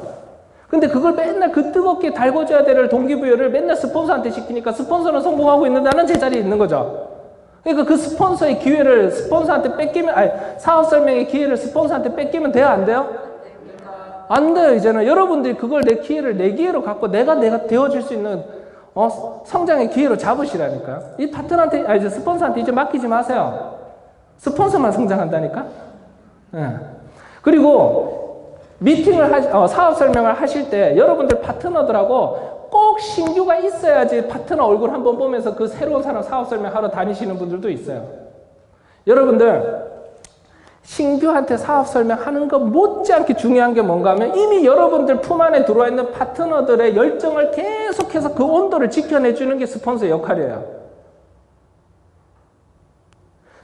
근데 그걸 맨날 그 뜨겁게 달궈줘야 될 동기부여를 맨날 스폰서한테 시키니까 스폰서는 성공하고 있는데 나는 제자리에 있는 거죠. 그러니까 그 스폰서의 기회를 스폰서한테 뺏기면, 아니, 사업 설명의 기회를 스폰서한테 뺏기면 돼요, 안 돼요? 안 돼요, 이제는. 여러분들이 그걸 내 기회로 갖고 내가 되어줄 수 있는, 성장의 기회로 잡으시라니까요. 이 파트너한테, 이제 스폰서한테 이제 맡기지 마세요. 스폰서만 성장한다니까? 예. 그리고 미팅을 사업 설명을 하실 때 여러분들 파트너들하고 꼭 신규가 있어야지 파트너 얼굴 한번 보면서 그 새로운 사람 사업 설명하러 다니시는 분들도 있어요. 여러분들 신규한테 사업 설명하는 것 못지않게 중요한 게 뭔가 하면 이미 여러분들 품 안에 들어와 있는 파트너들의 열정을 계속해서 그 온도를 지켜내주는 게 스폰서의 역할이에요.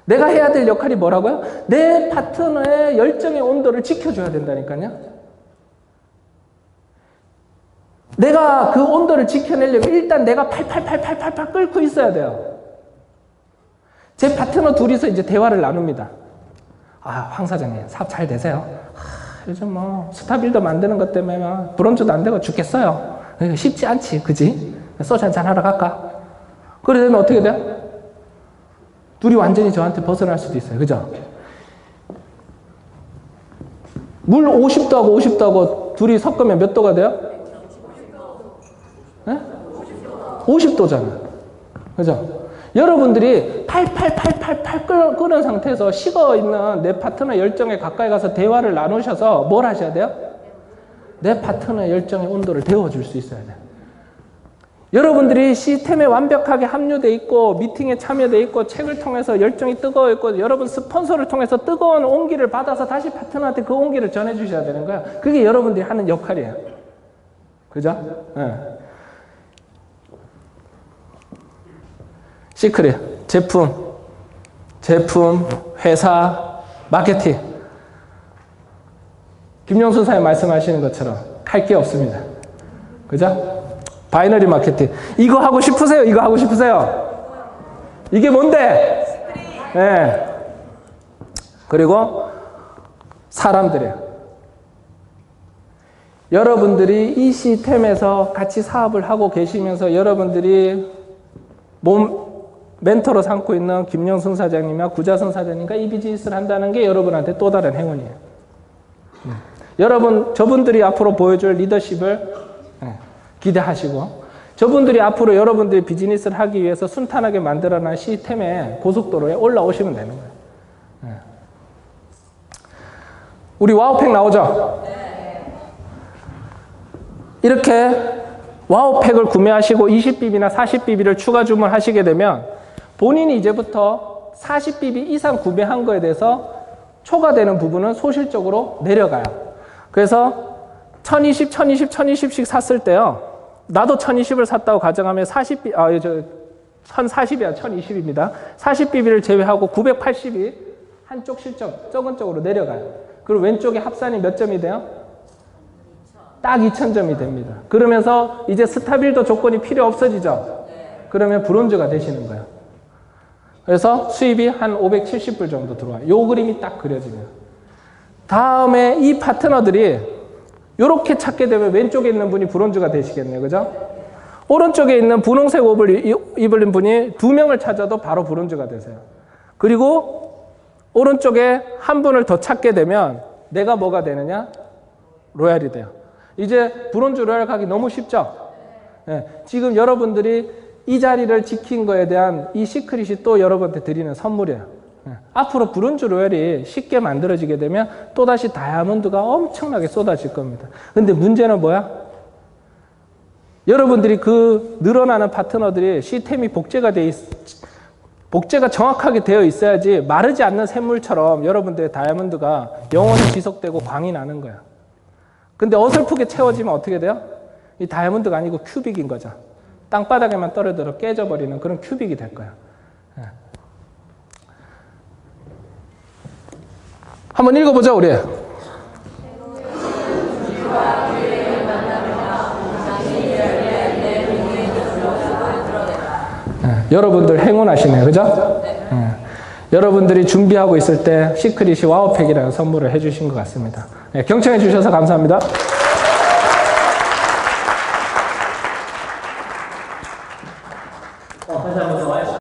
내가 해야 될 역할이 뭐라고요? 내 파트너의 열정의 온도를 지켜줘야 된다니까요. 내가 그 온도를 지켜내려면 일단 내가 팔팔 끓고 있어야 돼요. 제 파트너 둘이서 이제 대화를 나눕니다. 황 사장님, 사업 잘 되세요? 요즘 스타빌더 만드는 것 때문에 브론즈도 안 되고 죽겠어요. 쉽지 않지, 그지? 소주 한잔 하러 갈까? 그래 되면 어떻게 돼요? 둘이 완전히 저한테 벗어날 수도 있어요. 그죠? 물 50도하고 50도하고 둘이 섞으면 몇 도가 돼요? 50도잖아. 그죠? 여러분들이 팔팔 끓은 상태에서 식어있는 내 파트너 열정에 가까이 가서 대화를 나누셔서 뭘 하셔야 돼요? 내 파트너의 열정의 온도를 데워줄 수 있어야 돼요. 여러분들이 시스템에 완벽하게 합류돼 있고 미팅에 참여돼 있고 책을 통해서 열정이 뜨거워 있고 여러분 스폰서를 통해서 뜨거운 온기를 받아서 다시 파트너한테 그 온기를 전해주셔야 되는 거야. 그게 여러분들이 하는 역할이에요. 그죠? 네. 시크릿, 제품, 회사, 마케팅. 김용순 사장님 말씀하시는 것처럼 할 게 없습니다. 그죠? 바이너리 마케팅. 이거 하고 싶으세요? 이거 하고 싶으세요? 이게 뭔데? 네. 그리고 사람들이에요. 여러분들이 이 시스템에서 같이 사업을 하고 계시면서 여러분들이 멘토로 삼고 있는 김영승 사장님과 구자선 사장님과 이 비즈니스를 한다는 게 여러분한테 또 다른 행운이에요. 여러분, 저분들이 앞으로 보여줄 리더십을 기대하시고 저분들이 앞으로 여러분들이 비즈니스를 하기 위해서 순탄하게 만들어낸 시스템의 고속도로에 올라오시면 되는 거예요. 우리 와우팩 나오죠? 이렇게 와우팩을 구매하시고 20BB나 40BB를 추가 주문하시게 되면 본인이 이제부터 40BB 이상 구매한 거에 대해서 초과되는 부분은 소실적으로 내려가요. 그래서 1020, 1020씩 샀을 때요. 나도 1020을 샀다고 가정하면 1040이야 1020입니다. 40BB를 제외하고 980이 한쪽 실적 적은 쪽으로 내려가요. 그리고 왼쪽에 합산이 몇 점이 돼요? 딱 2000점이 됩니다. 그러면서 이제 스타빌더 조건이 필요 없어지죠? 그러면 브론즈가 되시는 거예요. 그래서 수입이 한 570불 정도 들어와요. 요 그림이 딱 그려지면. 다음에 이 파트너들이 이렇게 찾게 되면 왼쪽에 있는 분이 브론즈가 되시겠네요. 그죠? 오른쪽에 있는 분홍색 옷을 입은 분이 2명을 찾아도 바로 브론즈가 되세요. 그리고 오른쪽에 한 분을 더 찾게 되면 내가 뭐가 되느냐? 로얄이 돼요. 이제 브론즈 로얄 가기 너무 쉽죠? 네. 지금 여러분들이 이 자리를 지킨 거에 대한 이 시크릿이 또 여러분한테 드리는 선물이에요. 네. 앞으로 브론즈 로얄이 쉽게 만들어지게 되면 또다시 다이아몬드가 엄청나게 쏟아질 겁니다. 근데 문제는 뭐야? 여러분들이 그 늘어나는 파트너들이 시스템이 복제가 정확하게 되어 있어야지 마르지 않는 샘물처럼 여러분들의 다이아몬드가 영원히 지속되고 광이 나는 거야. 근데 어설프게 채워지면 어떻게 돼요? 이 다이아몬드가 아니고 큐빅인 거죠. 땅바닥에만 떨어져 깨져버리는 그런 큐빅이 될 거야. 한번 읽어보자, 우리. 여러분들 행운하시네요. 그죠? 여러분들이 준비하고 있을 때 시크릿이 와우팩이라는 선물을 해주신 것 같습니다. 경청해 주셔서 감사합니다.